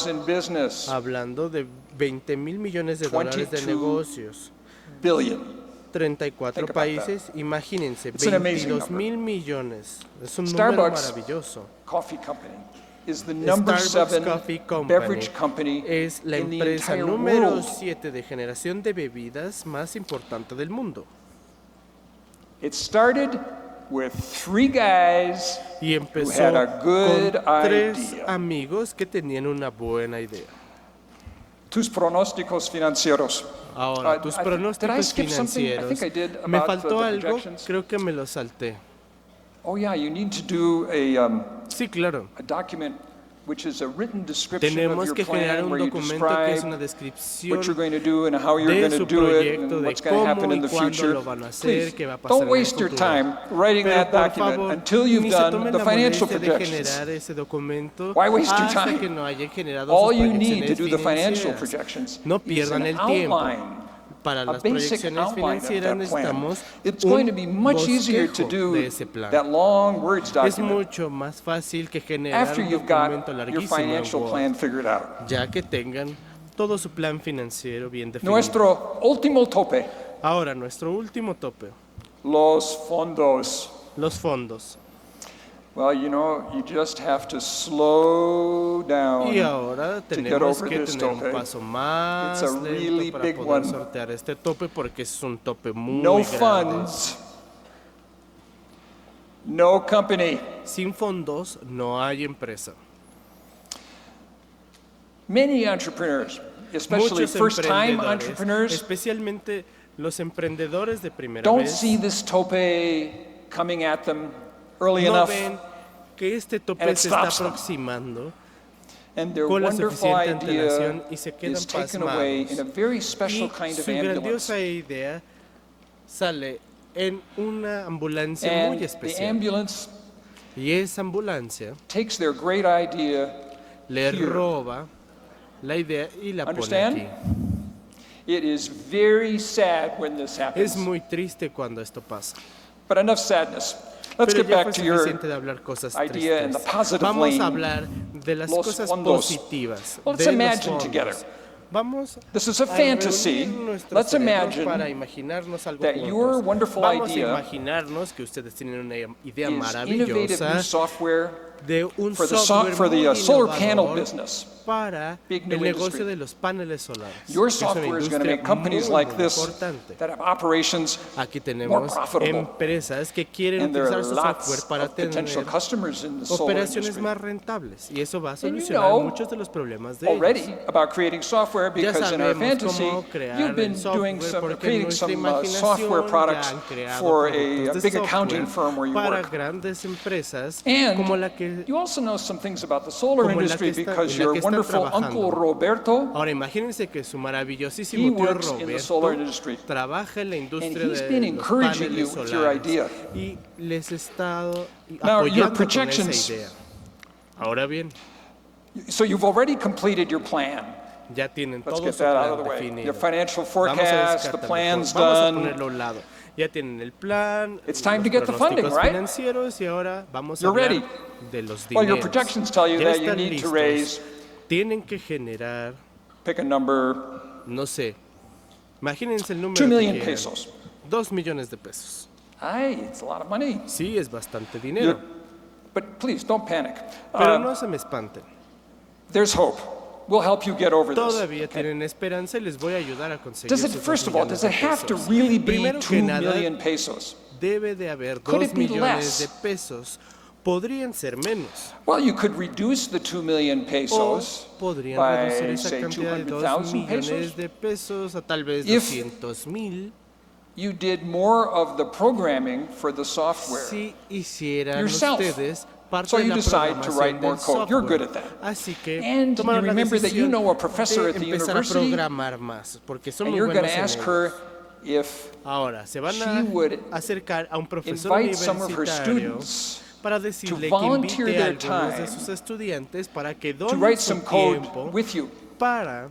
in business. Hablando de 20,000 millones de dólares de 22 negocios. Billion. 34 Think about países, imagínense, It's an amazing 22,000 millones. Es un número Starbucks maravilloso. Coffee Company is the number Starbucks 7 Coffee Company beverage company es la in the empresa entire número world. 7 de generación de bebidas más importante del mundo. It started with 3 guys Y who empezó had a good con 3 idea. amigos que tenían una buena idea. Tus pronósticos financieros. Ahora, tus did I pronósticos skip something? I financieros. think I did Me about faltó the algo, projections. creo que me lo salté. Oh yeah, you need to do Sí, claro. a document which is a written description of Tenemos your que generar plan un where you documento que es describe una what descripción you're going to do and how you're de going to su do it proyecto, and de what's going to happen cómo in y the cuándo future. lo van a hacer, Please, qué va a pasar don't en el waste your futuro. time writing Pero that por document favor, until you've ni se done tomen the la financial molestia de projections. generar ese documento Why waste your hasta time? que no hayan generado All sus you need to proyecciones do the financial financieras. projections No is pierdan an el tiempo. outline. Para A las basic proyecciones outline of financieras that plan. necesitamos It's going to un be much easier to bosquejo do de ese plan. that long words Es document mucho más fácil que generar after un you've got documento your larguísimo en financial Word, plan figured out. ya que tengan todo su plan financiero bien definido. Nuestro último tope, Ahora, nuestro último tope, los fondos. los fondos. Well, you know, you just have to slow down. Y ahora get tenemos over que this tener un tope. paso más It's a lento really para big poder one. sortear este tope porque es un tope muy No grande. funds, no company. Sin fondos no hay empresa. Many entrepreneurs, especially Muchos first-time emprendedores, entrepreneurs, especialmente los emprendedores de primera don't vez, see this tope coming at them early no enough, ven que este tope and it se está stops them. aproximando and their con la wonderful suficiente idea antelación y se quedan is taken away pasmados. in a very special Y kind of su ambulance. grandiosa idea sale en una ambulancia And muy the especial. ambulance Y esa ambulancia takes their great idea le here. roba la idea y la pone Understand? aquí. It is very sad when this happens. Es muy triste cuando esto pasa. But enough sadness. Let's Pero get ya back fue to your suficiente de hablar cosas idea in the tristes. positive Vamos lane. a hablar de las Los cosas fondos. positivas. Well, let's de los imagine fondos. together. Vamos This is a a fantasy. reunir nuestros Let's cerebros imagine para imaginarnos algo that juntos. your wonderful Vamos idea a imaginarnos que ustedes tienen una idea is innovative maravillosa new software de un for the software for the muy solar panel innovador business. para Big el new negocio industry. de los paneles solares. Your Es una software is going to industria make companies muy, like muy this importante. that have operations Aquí more tenemos profitable. empresas que quieren And there are utilizar su lots software para of potential tener customers in the solar operaciones industry. más rentables y eso va a And you solucionar know muchos de los problemas de already ellos. about creating software software Ya because in our sabemos fantasy, cómo crear you've been el doing software, some, porque en creating nuestra some imaginación software ya products han creado for productos a de big software accounting firm where you para work. grandes empresas como la And que you also know some things about the solar como la que industry está- because en la your que están wonderful trabajando. uncle Roberto, Ahora imagínense que su he maravillosísimo tío works in the solar Roberto industry. trabaja en la And industria he's de been los encouraging you paneles with your idea. solares y les he estado Now, your apoyando con projections- esa idea. Ahora bien, So you've already completed your plan. ya tienen Let's todo get su that out plan of the way. definido. Your financial Vamos a forecast, the descartarlo plan's todo. Vamos a done. ponerlo a un lado. Ya tienen el plan, It's time los to get the funding, pronósticos right? financieros y ahora vamos a You're hablar ready. de los Well, dineros. your projections tell you Ya that you están need to listos. raise, Tienen que generar, pick a number, no sé, imagínense el número 2 que million quieran. pesos. 2 millones de pesos. Ay, it's a lot of money. Sí, es bastante dinero. But please, don't panic. Pero no se me espanten. There's hope. We'll help you get over this. Todavía tienen esperanza y les voy a ayudar a conseguir Does it, sus 2 first of all, millones does it de have to pesos. really be Primero 2 que nada, million pesos? debe de haber Could 2 it be millones less? de pesos. Podrían ser menos. Well, you could reduce the 2 million O pesos podrían by, reducir esa say, cantidad de 2 200,000 millones pesos. de pesos a tal vez If 200,000 You did more of the programming for the software. si hicieran yourself. ustedes parte So de you la decide to write programación more del code. You're good software. at that. Así que And you tomaron la remember that you decisión know a professor de at the empezar a university, programar más, porque son and muy you're going buenos to en ask ello. her if Ahora, se van she would a acercar a un profesor invite some of her universitario students para decirle que volunteer invite a their algunos de time sus estudiantes para que to donen write su some code tiempo with you. para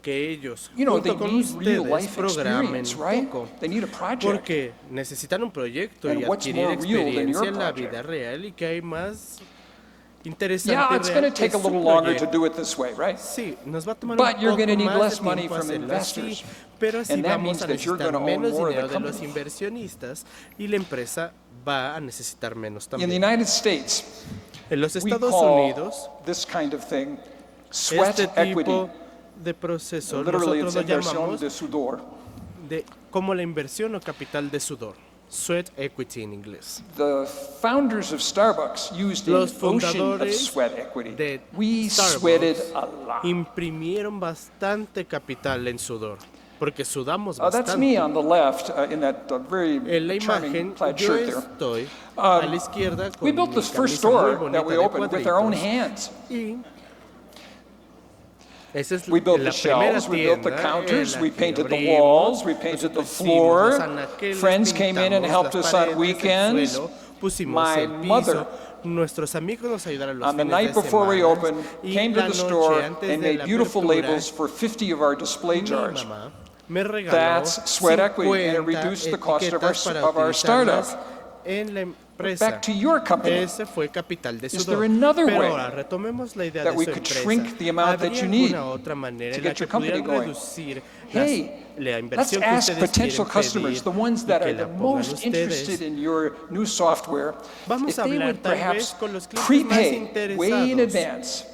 que ellos, You know, they junto con need real ustedes, life programen experience, un right? poco. They need a project. Porque necesitan un proyecto And y what's adquirir more real than your experiencia en la project? vida real y que hay más interesante Yeah, it's going real to que take a su little longer to proyecto. do it this way, right? Sí, nos va a tomar But un you're poco gonna need más less de money tiempo from hacerlo así, investors. pero así And that vamos means a that you're necesitar gonna own menos more of the dinero de los company. inversionistas y la empresa va a necesitar menos In the también. United States, En los we Estados call Unidos, this kind of thing sweat este equity. tipo de proceso Literally, nosotros it's lo inversión llamamos de sudor. como la inversión o capital de sudor. Sweat equity en inglés. The founders of Starbucks used an Los ocean of fundadores sweat equity. de We Starbucks sweated a lot. imprimieron bastante capital en sudor, porque sudamos That's me bastante. on the left in that very En la charming imagen plaid yo shirt there. estoy a la izquierda con We built mi this first camisa muy store bonita that we de opened with our own cuadritos. hands. Y esa es We built la the primera shelves, we built the tienda counters, en la we que painted the abrimos. walls, we painted the Nosotros hicimos floor. los anaqueles, Friends came in and pintamos helped las us on paredes, el weekends. suelo, pusimos My el piso. mother, Nuestros amigos nos ayudaron los on the fines night de before we semana. opened, Y came to la the noche store antes and de made la beautiful apertura, labels for 50 of our display mi jars. mamá me regaló That's sweat equity, and it 50 reduced the cost of our, etiquetas para of our startup. utilizarlas en la empresa. Back to your company. Ese fue capital de Is sudor. there another Pero way ahora retomemos la idea that de we su could empresa. shrink the amount that ¿Habría you need alguna otra manera to en la get que your company pudieran going? reducir Hey, la let's inversión que ask ustedes potential quieren customers, pedir the ones y that que are the la pongan most interested ustedes? in your new software, Vamos if a they hablar would tal vez perhaps con los clientes más prepay way in interesados advance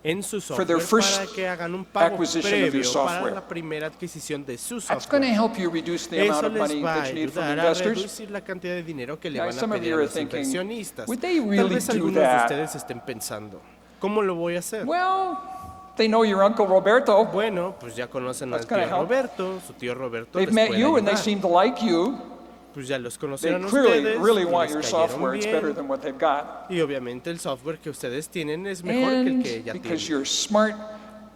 en su for their software first para que hagan un pago acquisition of your previo para software. la primera adquisición de su That's going to software. help you reduce the amount Eso of les money va a that you need from ayudar a investors. reducir la cantidad de dinero que le Now, van a some of pedir you a are los thinking, inversionistas. would they Tal really vez do algunos de that? ustedes estén pensando, ¿cómo lo voy a hacer? Well, they know your Uncle Roberto. Bueno, pues ya conocen al That's gonna tío help. Roberto, su tío Roberto They've les met puede you and they ayudar. seem to like you. Pues ya los They conocieron clearly ustedes, really y want les your cayeron software. It's better bien, than what they've got. y obviamente el software que ustedes tienen es mejor que el And que ya because tienen. you're smart,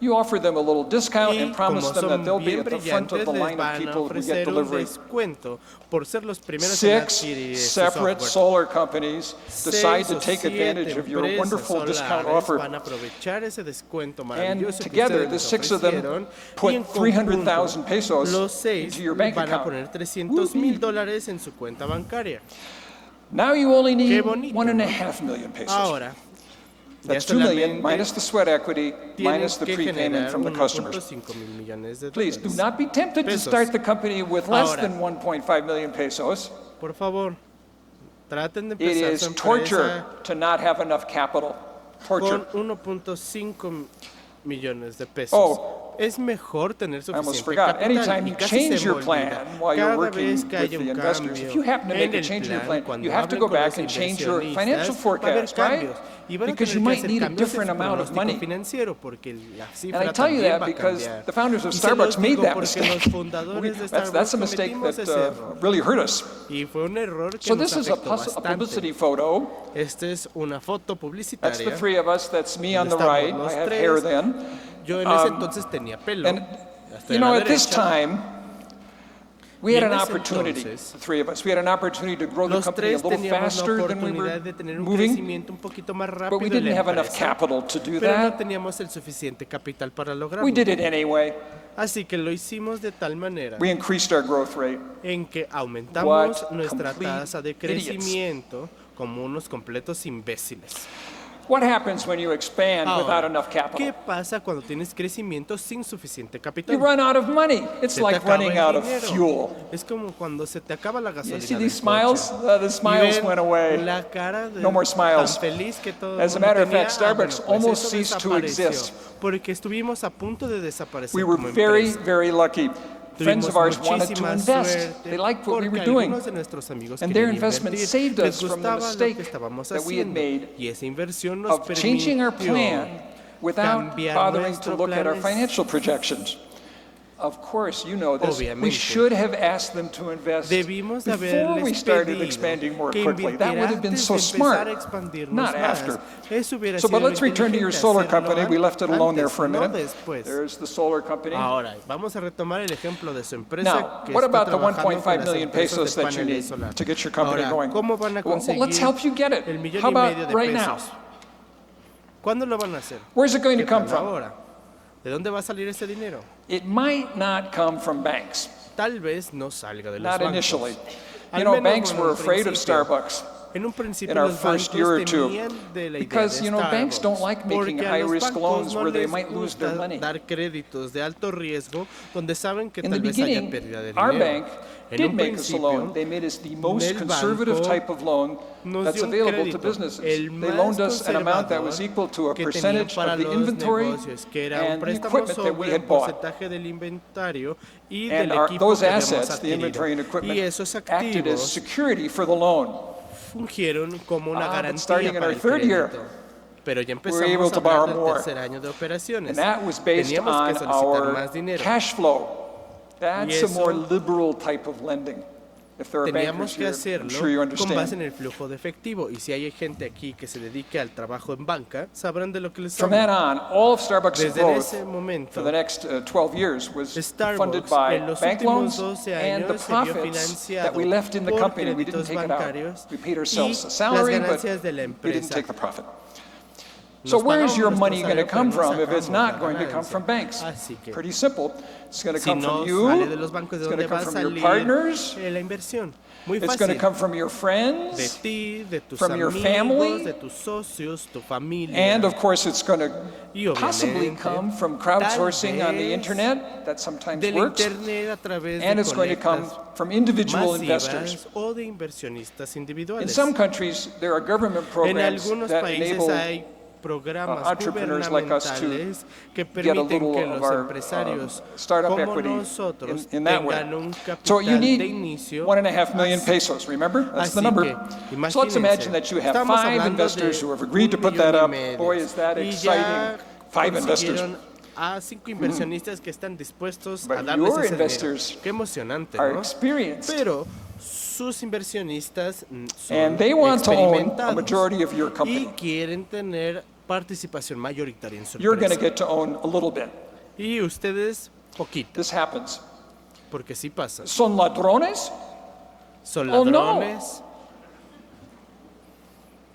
you offer them a little discount Y and promise como them that son they'll be bien at the front of brillantes, the les line of van a people who get ofrecer un delivery. descuento por ser los primeros en 6 adquirir este separate software. solar companies decide 6 to o take 7 advantage of your empresas wonderful discount solares offer. van a aprovechar ese descuento And maravilloso que together, ustedes the les 6 of them ofrecieron, put y en 300,000 conjunto, pesos los 6 into your bank van a account. poner $300,000 en su cuenta bancaria. Now you only Qué need bonito, 1.5 million pesos. Ahora, ya That's 2 million solamente minus the sweat equity, tienen minus the que prepayment generar from the customers. 1.5 mil millones de Please do dólares. not be tempted to Pesos. start the company with less Ahora. than 1.5 million pesos. Por favor, traten de It empezar su is torture empresa to not have enough capital. Torture. con 1.5 millones de pesos. Oh, Es mejor tener I almost suficiente forgot. capital. Anytime Y you casi change se your me plan olvida. while you're Cada working vez que with haya the un investors, if you cambio happen to en make a el change in your plan, plan, cuando you have to hablen go con back los and change your financial inversionistas, va a haber forecast, right? cambios. Y van a Because tener you que might hacer need a cambios en different su amount of pronóstico money. financiero porque la And I cifra tell you también that va a because cambiar. the founders of Y se los Starbucks made digo that porque mistake. los fundadores de That's Starbucks a mistake cometimos that ese error. really hurt us. Y fue un error que So nos this is a afectó publicity bastante. photo. Esta es una foto That's the publicitaria. three of us. That's me on the Estamos right. los I had tres. hair then. Yo en ese entonces tenía pelo. And, Ya estoy you a know, la at this derecha. time, we Y had en an ese opportunity, entonces, the three of us. We had an opportunity to grow the Los company a tres little teníamos la faster than we were oportunidad de tener un moving, crecimiento un poquito más but rápido we en didn't la have enough empresa, capital to do pero no that. teníamos el suficiente capital para We lograrlo. did it anyway. Así que lo hicimos de tal manera We increased our growth rate. en que aumentamos What nuestra complete tasa de idiots. crecimiento como unos completos imbéciles. What happens when you expand Ahora, without enough ¿qué capital? pasa cuando tienes crecimiento sin suficiente You capital? run out of money. It's Se te like acaba running el out of dinero. fuel. Es como cuando se te acaba la You gasolina see del these smiles? coche. The smiles Y ven went away. la cara de No more smiles. tan feliz que todo As a mundo matter of tenía. fact, Starbucks Pues almost eso ceased to desapareció, exist. porque estuvimos a punto de desaparecer We were como very, empresa. very lucky. Friends Tuvimos of ours wanted to muchísima invest. suerte They liked what we porque were doing. algunos de nuestros amigos And their querían investment invertir, saved les us from the gustaba lo mistake que estábamos that we had haciendo, made y esa inversión nos of changing our permitió plan without cambiar bothering to nuestro look at our plan. financial projections. Of course, you know this. We Obviamente. should have asked them to invest Debimos de before we haberles started pedido expanding more que quickly. That would have been invirtieran so antes de empezar smart, a expandirnos not más. after. Eso hubiera So, sido but let's return to your inteligente solar hacerlo company. We left it alone there antes, for a no minute. después. There's the solar company. Ahora, vamos a retomar el ejemplo de su empresa Now, que what está about the trabajando con 1.5 las million empresas pesos de that you paneles need solares. to get your company Ahora, going? ¿cómo van a Well, conseguir let's help you get it. el millón How y medio about de right pesos? now? ¿Cuándo lo van a hacer? Where's it going to ¿Qué come tal from? ahora? ¿De dónde va a salir ese dinero? It might not come from banks, Tal vez no salga de los not bancos. initially. Al You know, menos banks no en were un afraid of principio. Starbucks En un principio in our los first bancos year or two, temían de la idea because, de you know, banks don't Starbucks, like making porque a los high-risk bancos loans no where they les might lose their gusta money. dar créditos de alto riesgo donde saben que In the tal vez haya beginning, pérdida de our dinero. bank En did un make us a loan. principio, They made us the most el conservative banco type of loan nos that's dio un available to crédito, businesses. el They loaned us an amount that was conservador equal to a que tenían percentage para of the los inventory negocios, que era un and the préstamo equipment that we sobre had un bought. porcentaje del inventario y And del equipo those que habíamos assets, the adquirido. inventory and Y equipment, esos acted as activos security for the loan. fungieron como una But garantía starting in para our el third year, crédito. Pero ya able empezamos to a hablar borrow del more. tercer año de operaciones. And that was based Teníamos on que solicitar our más dinero. cash flow. That's a eso more liberal type of lending. If there are bankers Teníamos que here, I'm hacerlo sure you con base en understand. el flujo de efectivo. Y si hay gente aquí que se dedique al trabajo en banca, sabrán de lo que les From then hablo. on, all of Starbucks' Desde growth ese momento, for the next 12 years was funded Starbucks by en los bank últimos loans 12 and the años se vio profits that financiado we left in the por company. We didn't créditos take it bancarios out. We paid y ourselves a las salary, but ganancias de la we didn't empresa. take the profit. So Nos where's pagamos your nuestro money going to salario, come pero no from if it's sacamos not la going to come ganancia. from banks? Así que, Pretty simple. It's going to si come no from you. sale de los bancos, ¿de It's going dónde to va come a from your salir partners. la inversión? Muy It's going to fácil. come from your De friends. ti, de tus from your amigos, family, de tus socios, tu familia. And of course, it's going to Y possibly obviamente, come from tal crowdsourcing on the vez internet. That sometimes del works. internet a través And de it's going to come colectas from individual masivas investors. o de inversionistas In individuales. some countries, there are government En programs algunos that países enable hay programas entrepreneurs like us to gubernamentales que get a permiten little que of los our empresarios startup como equity nosotros in that way. tengan un So you capital de need inicio. 1.5 million pesos, remember? That's the Así number. que, So let's imagine that you have estamos 5 hablando investors de who have agreed to put that up. 1,5 millones. Boy, is that Y exciting. ya 5 investors. consiguieron a 5 inversionistas que están dispuestos But a darles your ese investors dinero. Qué emocionante, are ¿no? experienced. Pero sus inversionistas son And they want to own a experimentados majority of your y company. quieren tener participación mayoritaria en su You're going to empresa. get to own a little bit. Y ustedes poquito, This happens. porque sí pasa. ¿Son ladrones? Son Oh, no. ladrones.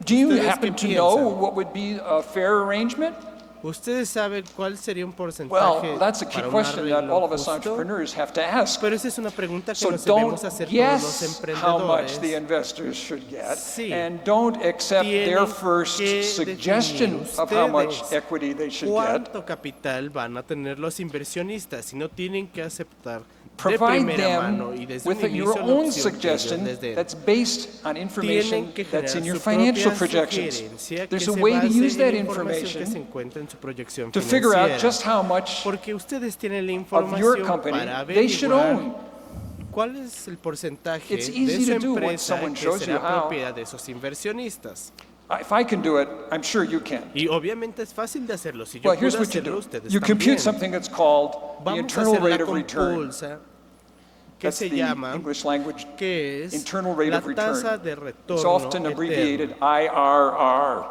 Do you ¿Ustedes happen qué to know piensan? what would be a fair arrangement? ¿Ustedes saben cuál sería un porcentaje Well, that's a key para un question that arreglo all of us justo? entrepreneurs have to ask. Pero esa es una pregunta que So nos don't debemos hacer todos los guess how much the emprendedores. investors should get, Sí. and don't accept their Tienen first que suggestion definir of how much ustedes equity they should get. ¿Cuánto capital van a tener los inversionistas? Y no tienen que aceptar de Provide primera mano them y desde with un inicio your la own opción que ellos suggestion les den. that's based on information Tienen que that's in generar your su financial propia projections. sugerencia que There's se a way to base use en that la información que se information encuentra en su proyección to figure out financiera, just how much porque ustedes tienen la of your información company para they should averiguar own. cuál es el porcentaje It's de easy su to do when empresa someone que shows you será how. propiedad de esos inversionistas. If I can do it, I'm sure you can. Y obviamente es fácil de hacerlo. Si yo Well, here's puedo what you hacerlo, do. ustedes You compute también. something that's called the Vamos a internal hacer la rate of return. compulsa, que That's se the llama, English language que es internal rate la of return. tasa de It's retorno often abbreviated eterno, IRR.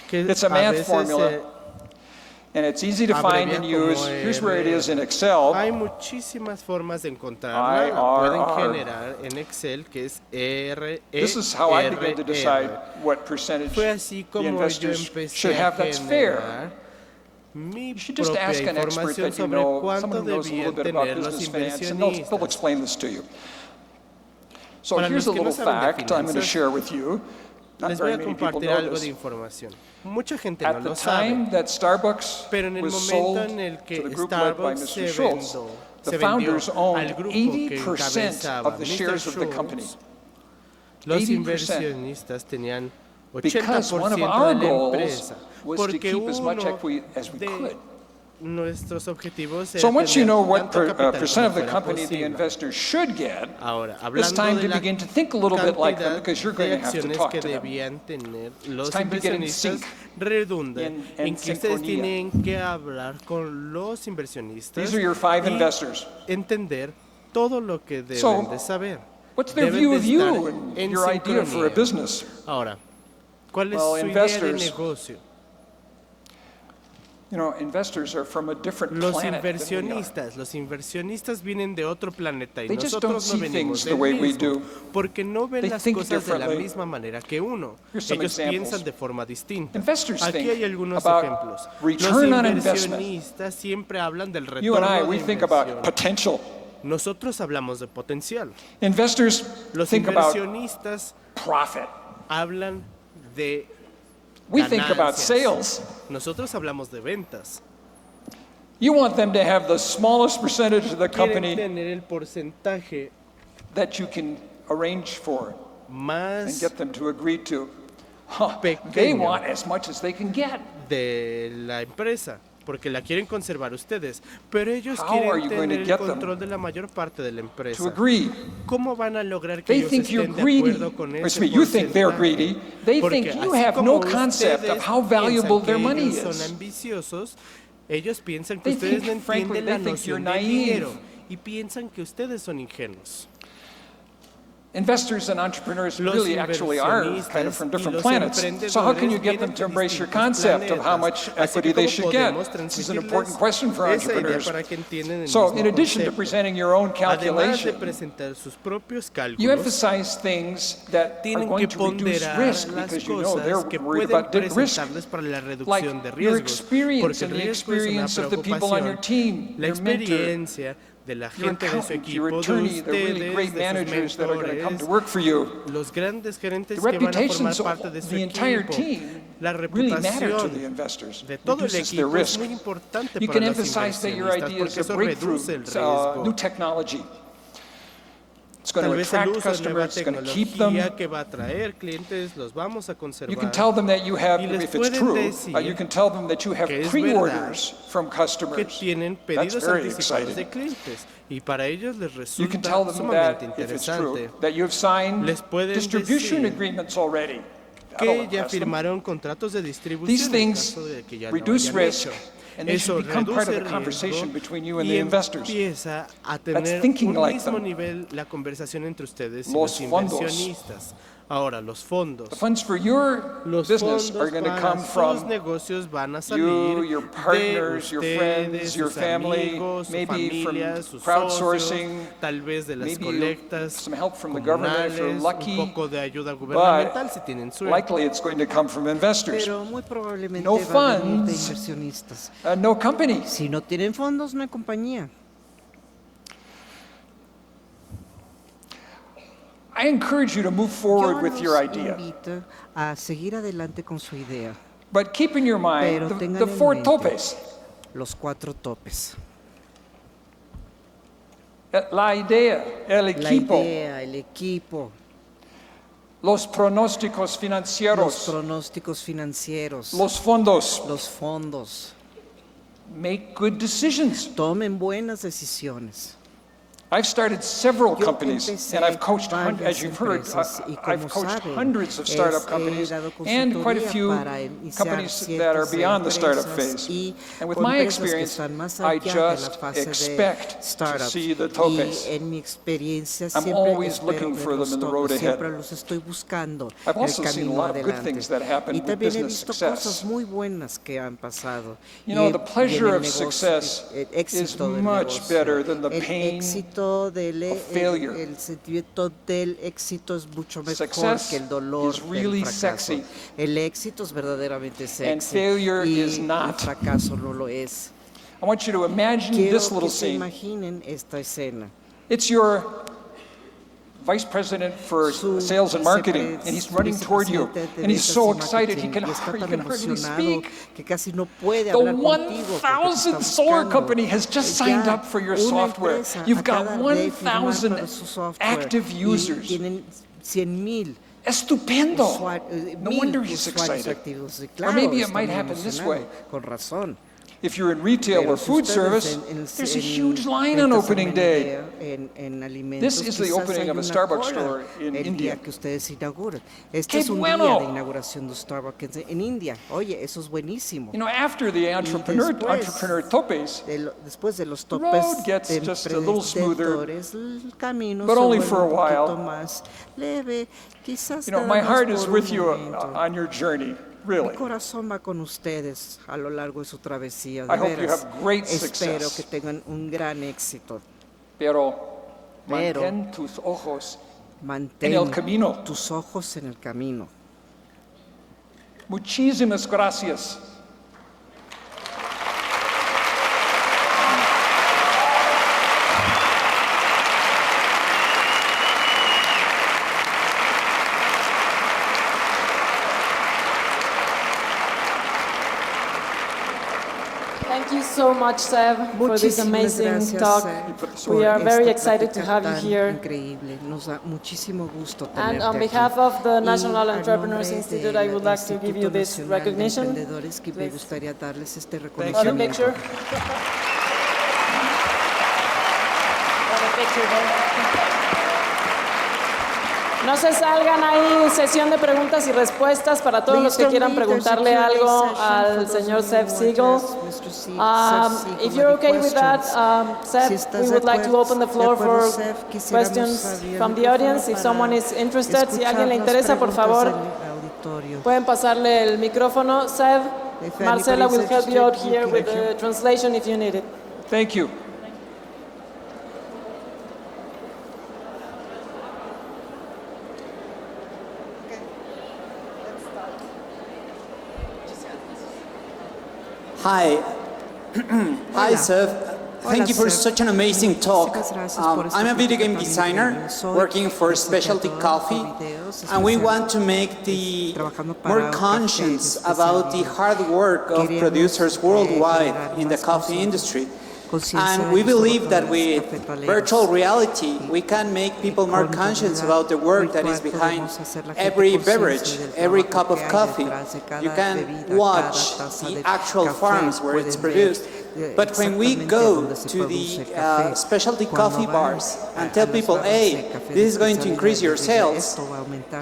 que It's a a math veces formula, and it's easy to find and abrevia use. como Here's where it is in R. Excel. Hay muchísimas formas de encontrarla. La pueden IRR. generar en Excel, que es R. This is how I began to decide what percentage Fue así the como yo investors empecé should a have. That's fair. generar mi You should just propia ask an expert información that you sobre know, cuánto someone who knows a little debían bit about tener los business finance, and they'll inversionistas. explain this to you. So Para here's los a que no little saben de fact I'm going to finanzas, share with you. Not Les voy very a many people compartir know algo de this. información. Mucha gente no At the lo sabe, time that Starbucks pero en el was momento sold en el que to the group led by Starbucks Mr. Schultz, se the vendió founders al owned grupo que 80% encabezaba of the Mr. shares of the Schultz, company. los 80%. inversionistas tenían Because one of 80% our de la goals empresa, was to porque keep as much uno equity as we de could. nuestros objetivos So era once you tener know what tanto capital percent of como the fuera company the posible. investors should get, Ahora, it's hablando time de to la begin to think a little bit like them cantidad because you're de going to have to acciones talk que to them. debían tener los time to get in inversionistas sync redunda and en que ustedes synchronía. tienen que hablar con los inversionistas These are your 5 y investors. entender todo lo que deben So, de saber. What's their Deben view de of you estar and en your idea for a sincronía. business? Ahora, ¿cuál es Well, su idea de investors- negocio? You know, investors are from a different Los planet than we are. los inversionistas vienen de otro planeta y They just don't nosotros no see venimos things the del way we mismo, do. porque no ven They las think cosas de la differently. misma manera que uno. Here's some Ellos examples. piensan de forma distinta. Investors Aquí think hay algunos about ejemplos. return on Los investment. inversionistas siempre hablan del You and retorno I, we de think about inversión. potential. Nosotros hablamos de potencial. Investors Los think about inversionistas profit. hablan de We think about ganancias. sales. Nosotros hablamos de ventas. You want them to have the smallest percentage of the Quieren company tener el porcentaje that you can arrange for and más get them to agree to. They pequeño want as much as they can get. de la empresa, porque la quieren conservar ustedes, pero ellos How are quieren you going to tener el get them control de la mayor parte de la to empresa. agree? ¿Cómo van a lograr que They ellos think you're estén de greedy. acuerdo con Or ese excuse me, you think they're porcentaje? greedy. They Porque think you así have como no concept of ustedes how valuable piensan their que money ellos son is. ambiciosos, ellos piensan que They ustedes think, no frankly, entienden la they think you're noción del naive. dinero y piensan que ustedes son ingenuos. Investors and entrepreneurs Los really actually are kind of from inversionistas y different los planets. So how can you get them to emprendedores embrace your vienen de concept of how distintos much planetas. equity they Así que should ¿cómo get? podemos This is an transmitirles important question for esa idea entrepreneurs. para que entiendan el So mismo in addition to concepto? presenting your own Además de calculation, presentar sus propios you cálculos, emphasize things that are tienen going que to reduce ponderar risk las because you know cosas they're que worried pueden about risk. presentarles para la Like reducción de your riesgos, experience porque and el the riesgo es una experience of the people on your preocupación. team, La your mentor, experiencia de la your gente de su accountant, your equipo, de attorney, the really ustedes, great de managers sus that are going to come to mentores, work for you. los grandes gerentes The que van a formar reputations of parte de su the entire equipo, team la really matter to reputación the investors. de todo el Reduces their equipo es risk. muy importante You para can los emphasize that your inversionistas idea is porque a eso breakthrough, reduce el new riesgo. technology. It's going Tal to vez el attract uso de nueva customers, it's going to keep them. tecnología que va a atraer clientes, los vamos a You conservar. can tell them that you have, Y les if it's pueden true, decir you can tell them that you have que es pre-orders from que customers. tienen That's pedidos very anticipados de exciting. clientes y para ellos les You can tell resulta them that, sumamente if it's true, interesante that you have signed Les pueden distribution decir agreements already. que That'll ya impress them. firmaron contratos de distribución These en things caso de que ya reduce lo hayan risk, hecho. and they Eso should become part of reduce the conversation riesgo between you and y the investors. empieza a tener thinking un like mismo them. nivel la conversación entre ustedes y Los los fondos. inversionistas. Ahora, los fondos. The funds for your Los business fondos are going to para come sus from negocios van a you, salir your de partners, your friends, ustedes, your sus family, amigos, su maybe familia, from sus crowdsourcing, socios, tal vez de las maybe colectas some help from the government if you're comunales, lucky, un poco de ayuda gubernamental si tienen suerte. likely it's going to come from investors. Pero muy probablemente No va a venir de funds. inversionistas. No company. Si no tienen fondos, no hay compañía. I encourage you to move forward Yo with your los idea. invito a seguir adelante con su idea. But keep in your mind Pero the tengan en four mente topes. los 4 topes. La idea, el La equipo, idea, el equipo, los pronósticos los financieros, pronósticos financieros, los fondos. los fondos. make good decisions. Tomen buenas decisiones. I've started several Yo companies, empecé and I've coached, varias as you've heard, empresas, y I've como coached saben, hundreds of startup companies dado and quite a consultoría few para iniciar companies that are ciertas beyond the startup empresas phase. y And with con my empresas que experience, están más I allá de la just fase de expect to startups. see the Y topes. en mi experiencia I'm siempre always espero looking ver for los them in the topes, road ahead. siempre los estoy buscando I've el also seen a camino lot of good adelante. things that happen Y with también he business visto success. cosas muy buenas que han pasado. You know, Y the pleasure en el of negocio, success el is éxito del much negocio, better than the el pain éxito del of failure. el sentimiento del éxito es mucho mejor Success que el dolor is really del fracaso. sexy. El éxito es verdaderamente And sexy failure y is not. el fracaso no lo es. I want you to imagine Quiero this little que se scene. imaginen esta escena. It's your vice president for Su sales and marketing, and he's running toward you, vicepresidente de and he's ventas so y excited he marketing, can, y está you tan can hardly emocionado speak. que casi no puede The hablar contigo porque te está 1,000th solar buscando. company has just signed Ya up for your una software. empresa You've got acaba de firmar 1,000 para su software active y users. tienen 100,000 Estupendo. No 1,000 wonder he's usuarios excited. activos. Y Or claro, maybe it está might muy happen this emocionado, way. con razón. If you're in retail Pero or si food ustedes service, en there's a huge line on ventas al opening day. menudeo, en alimentos, This is the quizás opening hay of a una Starbucks cola store in el India. día que ustedes inauguran. Este ¡Qué es un bueno! día de inauguración de Starbucks en India. Oye, eso es buenísimo. You know, after the entrepreneur topes, Después de los road topes gets de just a little smoother, emprendedores, el camino but se only vuelve for a un poquito while. más leve, quizás You know, nada my más heart is por with un you momento. on your journey, Mi really. corazón va con ustedes a lo largo de su travesía. De I hope you veras, have great espero success. que tengan un gran éxito. Pero Pero mantén tus ojos Mantén en el camino. tus ojos en el camino. Muchísimas gracias. Thank you so much, Sev, for this Muchísimas amazing gracias, talk. por We are very esta excited to plática have you tan here. Increíble. Nos da muchísimo gusto And tenerte on aquí. behalf of the Y National a Entrepreneurs nombre Institute, del I would like to give you Instituto this Nacional de recognition. Emprendedores, que me Please. gustaría darles este Got a reconocimiento. picture? Got a picture there. No se salgan, hay sesión de preguntas y respuestas para todos los que quieran preguntarle algo al señor Sev Siegl. If you're okay with that, Sev, we would like to open the floor for questions from the audience. If someone is interested, si a alguien le interesa, por favor, pueden pasarle el micrófono. Sev, Marcela will help you out here with the translation if you need it. Thank you. Hi. Hi, Seth. Thank you for such an amazing talk. I'm a video game designer working for Specialty Coffee, and we want to make the more conscious about the hard work of producers worldwide in the coffee industry. And we believe that with virtual reality, we can make people more conscious about the work that is behind every beverage, every cup of coffee. You can watch the actual farms where it's produced. But when we go to the specialty coffee bars and tell people, hey, this is going to increase your sales,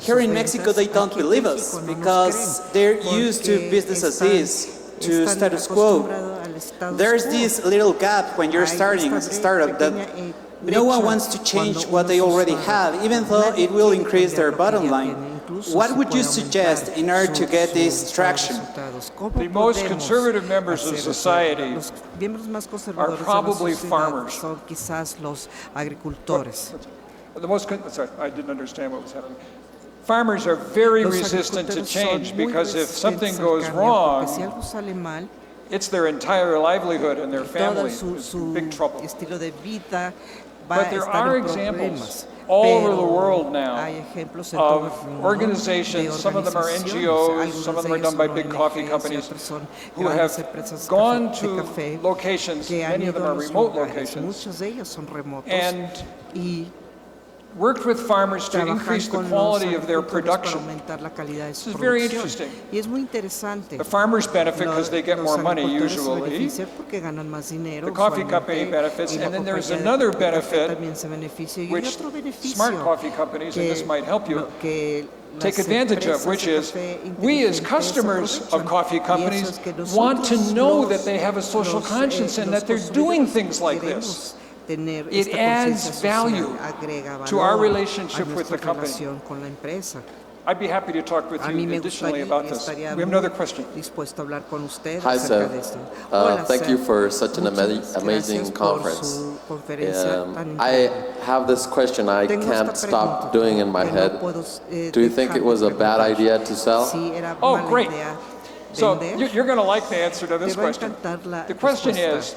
here in Mexico they don't believe us because they're used to business as is, to status quo. There's this little gap when you're starting as a startup that no one wants to change what they already have, even though it will increase their bottom line. What would you suggest in order to get this traction? The most conservative members of society are probably farmers. Sorry, I didn't understand what was happening. Farmers are very resistant to change because if something goes wrong, it's their entire livelihood and their family is in big trouble. But there are examples all over the world now of organizations, some of them are NGOs, some of them are done by big coffee companies, who have gone to locations, many of them are remote locations, and worked with farmers to increase the quality of their production. This is very interesting. The farmers benefit because they get more money usually. The coffee company benefits, and then there's another benefit which smart coffee companies, and this might help you, take advantage of, which is we as customers of coffee companies want to know that they have a social conscience and that they're doing things like this. It adds value to our relationship with the company. I'd be happy to talk with you additionally about this. We have another question. Hi, sir. Thank you for such an amazing conference. I have this question I can't stop doing in my head. Do you think it was a bad idea to sell? Oh, great. So you're going to like the answer to this question. The question is,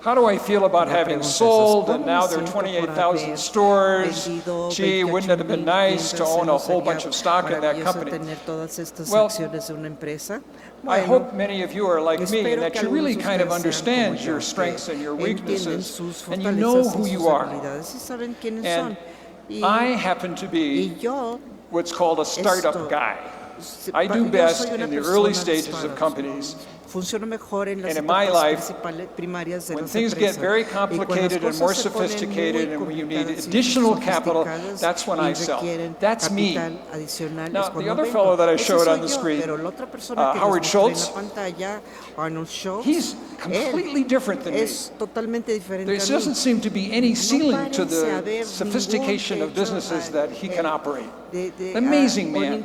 how do I feel about having sold and now there are 28,000 stores? Gee, wouldn't it have been nice to own a whole bunch of stock in that company? Well, I hope many of you are like me and that you really kind of understand your strengths and your weaknesses and you know who you are. And I happen to be what's called a startup guy. I do best in the early stages of companies. And in my life, when things get very complicated and more sophisticated and when you need additional capital, that's when I sell. That's me. Now, the other fellow that I showed on the screen, Howard Schultz, he's completely different than me. There doesn't seem to be any ceiling to the sophistication of businesses that he can operate. Amazing man.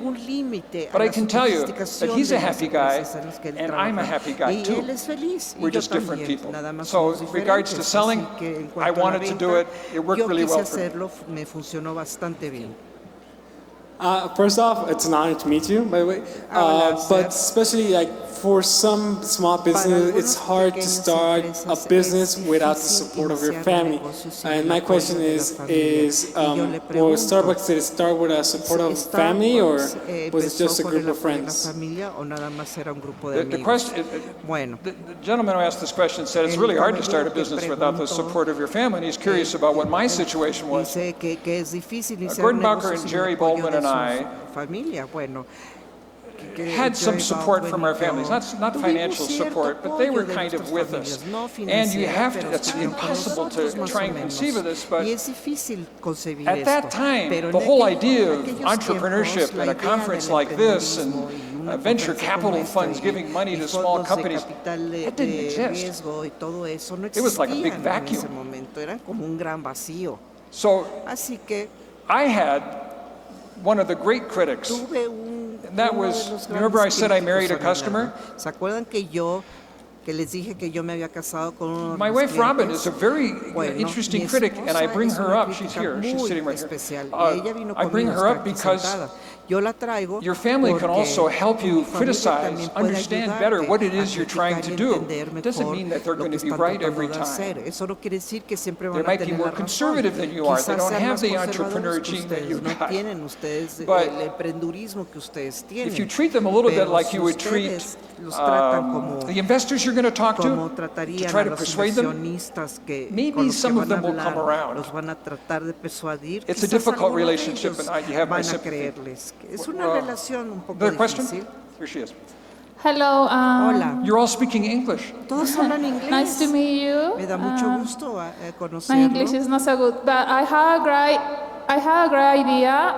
But I can tell you that he's a happy guy, and I'm a happy guy too. We're just different people. So in regards to selling, I wanted to do it. It worked really well for me. First off, it's an honor to meet you, by the way. But especially like for some small business, it's hard to start a business without the support of your family. And my question is will Starbucks, did it start with a support of family or was it just a group of friends? The gentleman who asked this question said it's really hard to start a business without the support of your family, and he's curious about what my situation was. Gordon Bowker and Jerry Baldwin and I had some support from our families, not financial support, but they were kind of with us. And you have to, it's impossible to try and conceive of this, but at that time, the whole idea of entrepreneurship and a conference like this and venture capital funds giving money to small companies, it didn't exist. It was like a big vacuum. So I had one of the great critics, and that was, remember I said I married a customer? My wife Robin is a very interesting critic, and I bring her up. She's here. She's sitting right here. I bring her up because your family can also help you criticize, understand better what it is you're trying to do. It doesn't mean that they're going to be right every time. They might be more conservative than you are. They don't have the entrepreneur gene that you've got. But if you treat them a little bit like you would treat the investors you're going to talk to try to persuade them, maybe some of them will come around. It's a difficult relationship, and you have my sympathy. Another question? Here she is. Hello. You're all speaking English. Nice to meet you. My English is not so good, but I have a great idea,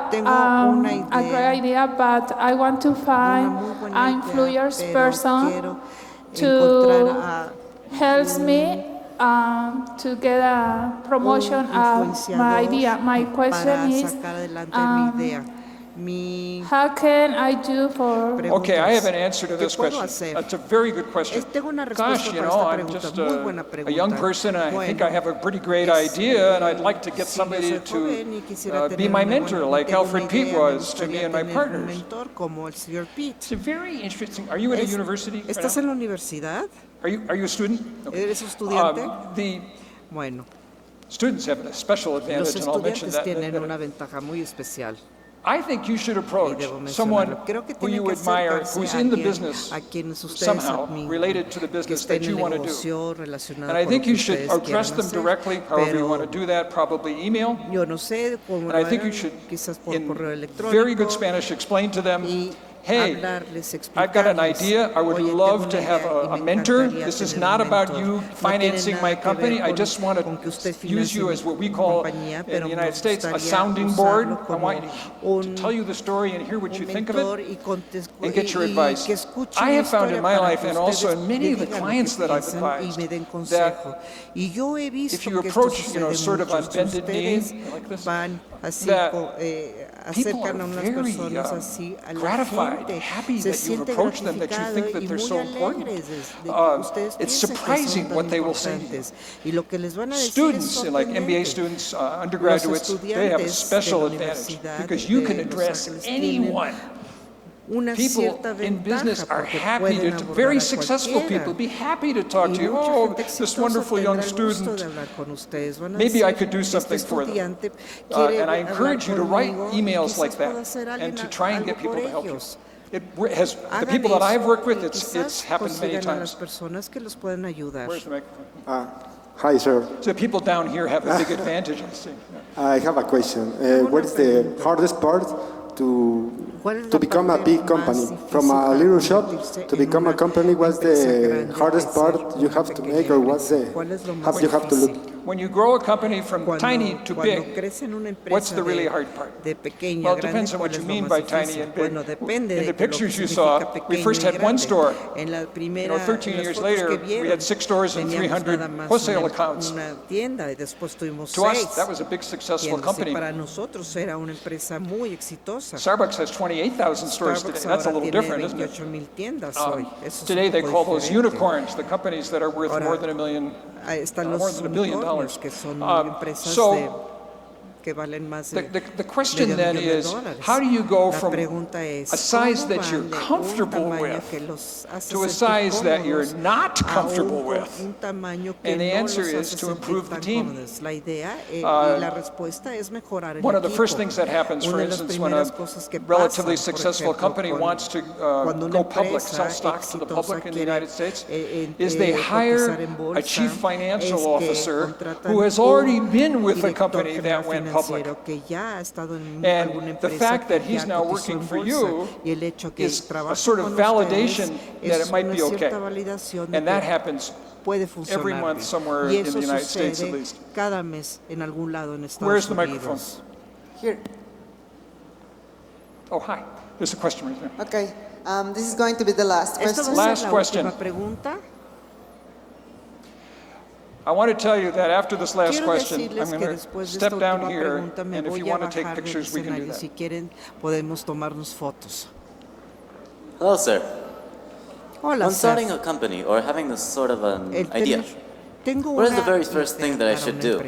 but I want to find an influence person to help me to get a promotion of my idea. My question is, how can I do for... Okay, I have an answer to this question. That's a very good question. Gosh, you know, I'm just a young person, and I think I have a pretty great idea, and I'd like to get somebody to be my mentor, like Alfred Pete was to me and my partners. It's a very interesting... Are you at a university? ¿Estás en la universidad? Are you a student? ¿Eres estudiante? The students have a special advantage, and I'll mention that. Los estudiantes tienen una ventaja muy especial. I think you should approach someone who you admire, who's in the business somehow related to the business that you want to do. And I think you should address them directly, however you want to do that, probably email. And I think you should, in very good Spanish, explain to them, hey, I've got an idea. I would love to have a mentor. This is not about you financing my company. I just want to use you as what we call in the United States a sounding board. I want you to tell you the story and hear what you think of it and get your advice. I have found in my life and also in many of the clients that I've advised that if you approach, sort of on bended knee like this, that people are very gratified, happy that you've approached them, that you think that they're so important. It's surprising what they will say to you. Students, like MBA students, undergraduates, they have a special advantage because you can address anyone. People in business are happy to, very successful people, be happy to talk to you. Oh, this wonderful young student, maybe I could do something for them. And I encourage you to write emails like that and to try and get people to help you. The people that I've worked with, it's happened many times. Where's the microphone? Hi, sir. So people down here have a big advantage, I see. I have a question. What is the hardest part to become a big company? From a little shop to become a company, what's the hardest part you have to make, or what's the how you have to look? When you grow a company from tiny to big, what's the really hard part? Well, it depends on what you mean by tiny and big. In the pictures you saw, we first had one store. 13 years later, we had 6 stores and 300 wholesale accounts. To us, that was a big, successful company. Starbucks has 28,000 stores today. That's a little different, isn't it? Today they call those unicorns, the companies that are worth more than $1 million. The question then is, how do you go from a size that you're comfortable with to a size that you're not comfortable with? And the answer is to improve the team. One of the first things that happens, for instance, when a relatively successful company wants to go public, sell stocks to the public in the United States, is they hire a chief financial officer who has already been with a company that went public. And the fact that he's now working for you is a sort of validation that it might be okay. And that happens every month somewhere in the United States at least. Where's the microphone? Here. Oh, hi. There's a question right there. Okay. This is going to be the last question. Last question. I want to tell you that after this last question, I'm going to step down here, and if you want to take pictures, we can do that. Hello, sir. When starting a company or having this sort of an idea, what is the very first thing that I should do?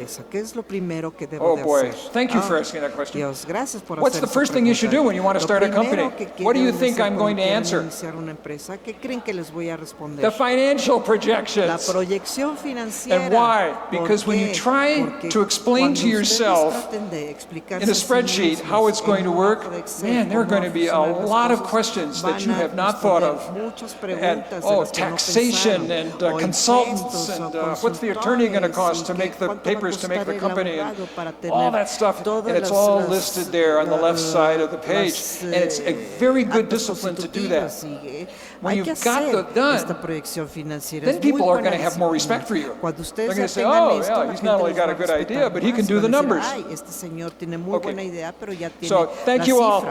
Oh boy, thank you for asking that question. What's the first thing you should do when you want to start a company? What do you think I'm going to answer? The financial projections. And why? Because when you try to explain to yourself in a spreadsheet how it's going to work, man, there are going to be a lot of questions that you have not thought of. And, taxation and consultants and what's the attorney going to cost to make the papers to make the company and all that stuff, and it's all listed there on the left side of the page, and it's a very good discipline to do that. When you've got that done, then people are going to have more respect for you. They're going to say, oh yeah, he's not only got a good idea, but he can do the numbers. Okay. So thank you all.